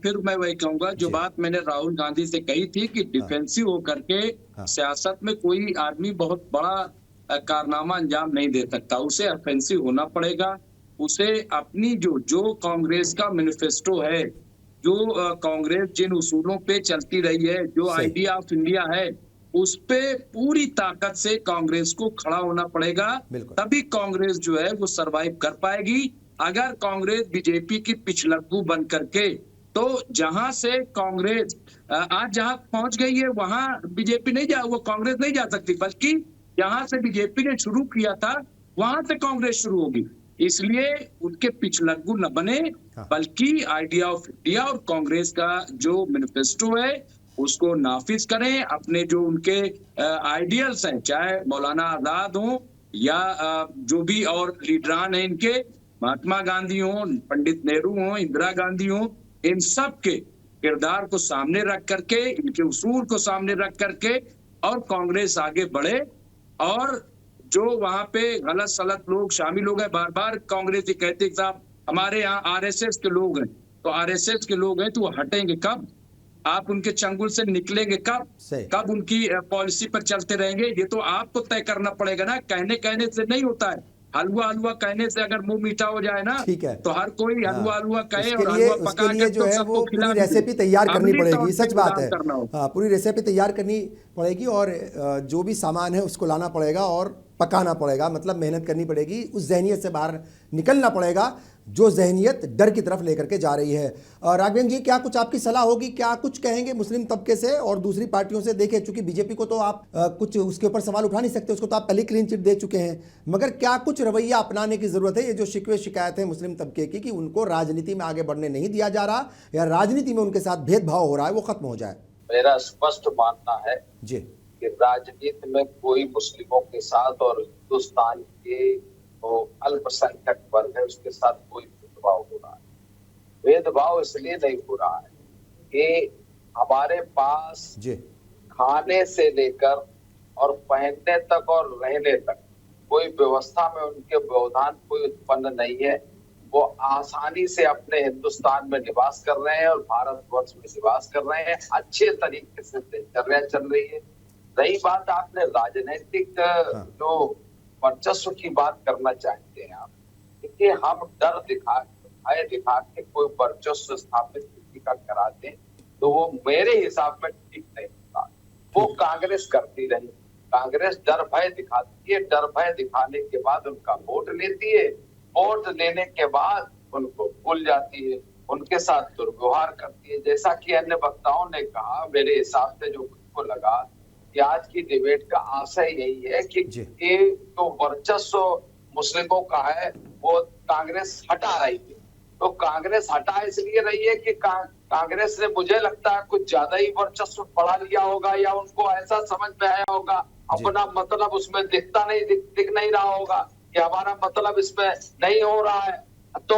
फिर मैं वही कहूंगा जो बात मैंने राहुल गांधी से कही थी कि डिफेंसिव होकर के सियासत में कोई आदमी बहुत बड़ा कारनामा अंजाम नहीं दे सकता, उसे ऑफेंसिव होना पड़ेगा। उसे अपनी जो कांग्रेस का मैनिफेस्टो है, जो कांग्रेस जिन उसूलों पे चलती रही है, जो आइडिया ऑफ इंडिया है, उस पे पूरी ताकत से कांग्रेस को खड़ा होना पड़ेगा, तभी कांग्रेस जो है वो सरवाइव कर पाएगी। अगर कांग्रेस बीजेपी की पिछलग्गू बन करके, तो जहां से कांग्रेस आज जहां पहुंच गई है वहां बीजेपी वो कांग्रेस नहीं जा सकती, बल्कि जहां से बीजेपी ने शुरू किया था वहां से कांग्रेस शुरू होगी। इसलिए उनके पिछलग्गू न बने, बल्कि आइडिया ऑफ इंडिया और कांग्रेस का जो मैनिफेस्टो है उसको नाफिज करें। अपने जो उनके आइडियल्स हैं, चाहे मौलाना आजाद हो या जो भी और लीडरान हैं इनके, महात्मा गांधी हो, पंडित नेहरू हो, इंदिरा गांधी हो, इन सब के किरदार को सामने रख करके, इनके उसूल को सामने रख करके और कांग्रेस आगे बढ़े। और जो वहां पे गलत सलत लोग शामिल हो गए, बार बार कांग्रेस ये कहते साहब हमारे यहाँ आरएसएस के लोग हैं, तो आरएसएस के लोग हैं तो वो हटेंगे कब? आप उनके चंगुल से निकलेंगे कब उनकी पॉलिसी पर चलते रहेंगे? ये तो आपको तय करना पड़ेगा ना, कहने से नहीं होता है। हलवा कहने से अगर मुंह मीठा हो जाए ना, ठीक है, तो हर कोई हलवा कहे और हलवा पका के जो है वो पूरी रेसिपी तैयार करनी पड़ेगी। सच बात है, पूरी रेसिपी तैयार करनी पड़ेगी और जो भी सामान है उसको लाना पड़ेगा और पकाना पड़ेगा, मतलब मेहनत करनी पड़ेगी, उस जहनियत से बाहर निकलना पड़ेगा जो जहनियत डर की तरफ लेकर के जा रही है। राघवेंद्र जी, क्या कुछ आपकी सलाह होगी, क्या कुछ कहेंगे मुस्लिम तबके से और दूसरी पार्टियों से? देखिए, चूंकि बीजेपी को तो आप कुछ उसके ऊपर सवाल उठा नहीं सकते, उसको तो आप पहले क्लीन चिट दे चुके हैं, मगर क्या कुछ रवैया अपनाने की जरूरत है? ये जो शिकवे शिकायत है मुस्लिम तबके की कि उनको राजनीति में आगे बढ़ने नहीं दिया जा रहा या राजनीति में उनके साथ भेदभाव हो रहा है, वो खत्म हो जाए। मेरा स्पष्ट मानना है जी कि राजनीति में कोई मुस्लिमों के साथ और हिंदुस्तान के अल्पसंख्यक वर्ग है उसके साथ कोई भेदभाव हो रहा है। भेदभाव इसलिए नहीं हो रहा है कि हमारे पास जी खाने से लेकर और पहनने तक और रहने तक कोई व्यवस्था में उनके व्यवधान कोई उत्पन्न नहीं है। वो आसानी से अपने हिंदुस्तान में निवास कर रहे हैं और भारतवर्ष में निवास कर रहे हैं, अच्छे तरीके से दिनचर्या चल रही है। रही बात आपने राजनीतिक जो वर्चस्व की बात करना चाहते हैं आप, देखिए हम डर दिखा भय दिखा के कोई वर्चस्व स्थापित किसी का कराते तो वो मेरे हिसाब में ठीक नहीं होता। वो कांग्रेस करती रही, कांग्रेस डर भय दिखाती है, डर भय दिखाने के बाद उनका वोट लेती है, वोट लेने के बाद उनको भूल जाती है, उनके साथ दुर्व्यवहार करती है। जैसा कि अन्य वक्ताओं ने कहा, मेरे हिसाब से जो को लगा कि आज की डिबेट का आशय यही है कि ये जो वर्चस्व मुस्लिमों का है वो कांग्रेस हटा रही है। तो कांग्रेस हटा इसलिए रही है कि कांग्रेस ने, मुझे लगता है, कुछ ज्यादा ही वर्चस्व बढ़ा लिया होगा, या उनको ऐसा समझ में आया होगा, अपना मतलब उसमें दिख नहीं रहा होगा कि हमारा मतलब इसमें नहीं हो रहा है। तो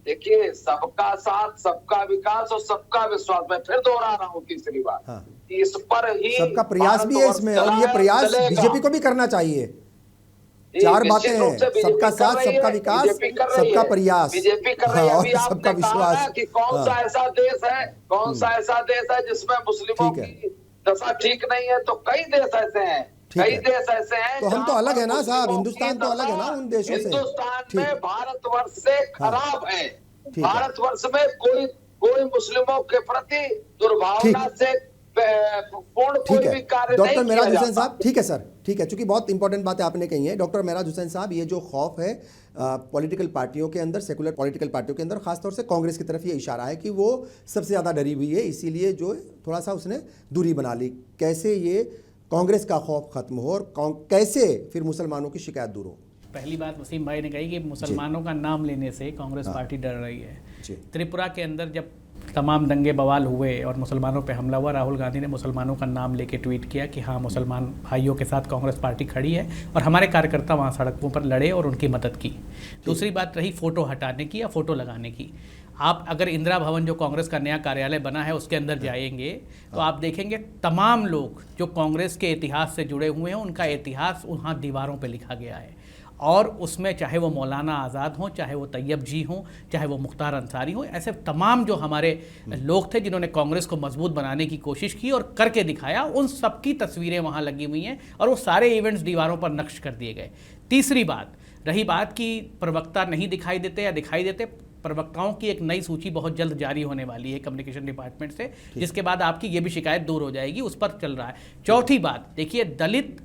देखिए, सबका साथ, सबका विकास और सबका विश्वास, मैं फिर दोहरा रहा हूँ तीसरी बार, इस पर ही सबका प्रयास भी है इसमें, और ये प्रयास बीजेपी को भी करना चाहिए। चार बातें हैं, सबका साथ, सबका विकास, सबका प्रयास, बीजेपी कर रही है। और सबका विश्वास कि कौन सा ऐसा देश है, कौन सा ऐसा देश है जिसमें मुस्लिमों की दशा ठीक नहीं है? तो कई देश ऐसे हैं, कई देश ऐसे हैं। तो हम तो अलग है ना साहब, हिंदुस्तान तो अलग है ना उन देशों से। हिंदुस्तान में भारतवर्ष से खराब है। भारतवर्ष में कोई मुस्लिमों के प्रति दुर्भावना से पूर्ण कोई भी कार्य नहीं किया जाता। डॉक्टर मेराज हुसैन साहब, ठीक है सर, ठीक है, चूंकि बहुत इंपॉर्टेंट बातें आपने कही है डॉक्टर मेराज हुसैन साहब, ये जो खौफ है पॉलिटिकल पार्टियों के अंदर, सेकुलर पॉलिटिकल पार्टियों के अंदर, खासतौर से कांग्रेस की तरफ ये इशारा है कि वो सबसे ज़्यादा डरी हुई है, इसीलिए जो थोड़ा सा उसने दूरी बना ली। कैसे ये कांग्रेस का खौफ खत्म हो और कैसे फिर मुसलमानों की शिकायत दूर हो? पहली बात वसीम भाई ने कही कि मुसलमानों का नाम लेने से कांग्रेस पार्टी डर रही है। त्रिपुरा के अंदर जब तमाम दंगे बवाल हुए और मुसलमानों पे हमला हुआ, राहुल गांधी ने मुसलमानों का नाम लेके ट्वीट किया कि हाँ, मुसलमान भाइयों के साथ कांग्रेस पार्टी खड़ी है और हमारे कार्यकर्ता वहाँ सड़कों पर लड़े और उनकी मदद की। दूसरी बात रही फ़ोटो हटाने की या फ़ोटो लगाने की। आप अगर इंदिरा भवन जो कांग्रेस का नया कार्यालय बना है उसके अंदर जाएंगे तो आप देखेंगे तमाम लोग जो कांग्रेस के इतिहास से जुड़े हुए हैं, उनका इतिहास वहाँ दीवारों पर लिखा गया है। और उसमें चाहे वो मौलाना आज़ाद हों, चाहे वो तैयब जी हों, चाहे वो मुख्तार अंसारी हों, ऐसे तमाम जो हमारे लोग थे जिन्होंने कांग्रेस को मजबूत बनाने की कोशिश की और करके दिखाया, उन सबकी तस्वीरें वहाँ लगी हुई हैं और वो सारे इवेंट्स दीवारों पर नक्श कर दिए गए। तीसरी बात रही बात कि प्रवक्ता नहीं दिखाई देते या दिखाई देते, प्रवक्ताओं की एक नई सूची बहुत जल्द जारी होने वाली है कम्युनिकेशन डिपार्टमेंट से, जिसके बाद आपकी ये भी शिकायत दूर हो जाएगी, उस पर चल रहा है। चौथी बात देखिए, दलित,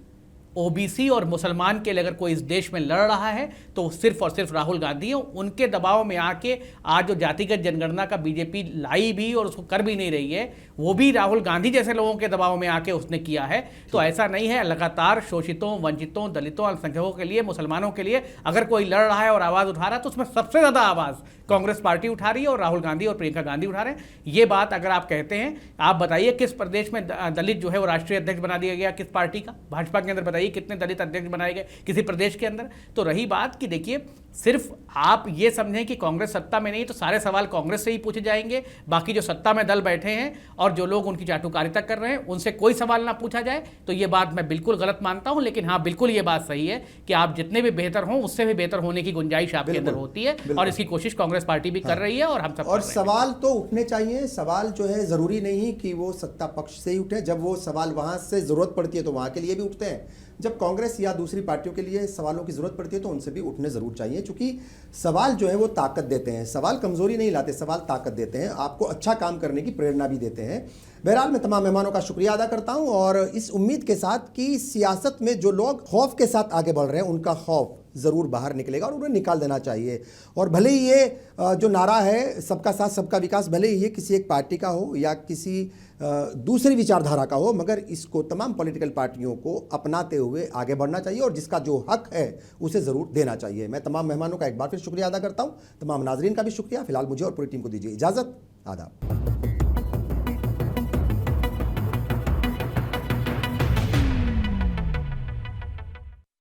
ओबीसी और मुसलमान के लिए अगर कोई इस देश में लड़ रहा है तो सिर्फ और सिर्फ राहुल गांधी है। उनके दबाव में आके आज जो जातिगत जनगणना का बीजेपी लाई भी और उसको कर भी नहीं रही है, वो भी राहुल गांधी जैसे लोगों के दबाव में आके उसने किया है। तो ऐसा नहीं है, लगातार शोषितों, वंचितों, दलितों, अल्पसंख्यकों के लिए, मुसलमानों के लिए अगर कोई लड़ रहा है और आवाज़ उठा रहा है तो उसमें सबसे ज़्यादा आवाज़ कांग्रेस पार्टी उठा रही है और राहुल गांधी और प्रियंका गांधी उठा रहे हैं। ये बात अगर आप कहते हैं, आप बताइए किस प्रदेश में दलित जो है वो राष्ट्रीय अध्यक्ष बना दिया गया, किस पार्टी का? भाजपा के अंदर बताइए कितने दलित अध्यक्ष बनाए गए किसी प्रदेश के अंदर? तो रही बात कि देखिए, सिर्फ आप ये समझें कि कांग्रेस सत्ता में नहीं तो सारे सवाल कांग्रेस से ही पूछे जाएंगे, बाकी जो सत्ता में दल बैठे हैं और जो लोग उनकी चाटुकारिता कर रहे हैं उनसे कोई सवाल ना पूछा जाए, तो ये बात मैं बिल्कुल गलत मानता हूं। लेकिन हाँ, बिल्कुल ये बात सही है कि आप जितने भी बेहतर हों उससे भी बेहतर होने की गुंजाइश आपके अंदर होती है और इसकी कोशिश कांग्रेस पार्टी भी कर रही है और हम सब। और सवाल तो उठने चाहिए, सवाल जो है जरूरी नहीं कि वो सत्ता पक्ष से ही उठे, जब वो सवाल वहां से जरूरत पड़ती है तो वहां के लिए भी उठते हैं, जब कांग्रेस या दूसरी पार्टियों के लिए सवालों की जरूरत पड़ती है तो उनसे भी उठने जरूर चाहिए, क्योंकि सवाल जो है वो ताकत देते हैं, सवाल कमजोरी नहीं लाते, सवाल ताकत देते हैं, आपको अच्छा काम करने की प्रेरणा भी देते हैं। बहरहाल मैं तमाम मेहमानों का शुक्रिया अदा करता हूं और इस उम्मीद के साथ कि सियासत में जो लोग खौफ के साथ आगे बढ़ रहे हैं उनका खौफ ज़रूर बाहर निकलेगा और उन्हें निकाल देना चाहिए। और भले ही ये जो नारा है सबका साथ सबका विकास, भले ही ये किसी एक पार्टी का हो या किसी दूसरी विचारधारा का हो, मगर इसको तमाम पॉलिटिकल पार्टियों को अपनाते हुए आगे बढ़ना चाहिए और जिसका जो हक है उसे ज़रूर देना चाहिए। मैं तमाम मेहमानों का एक बार फिर शुक्रिया अदा करता हूँ, तमाम नाजरीन का भी शुक्रिया। फिलहाल मुझे और पूरी टीम को दीजिए इजाज़त। आदाब।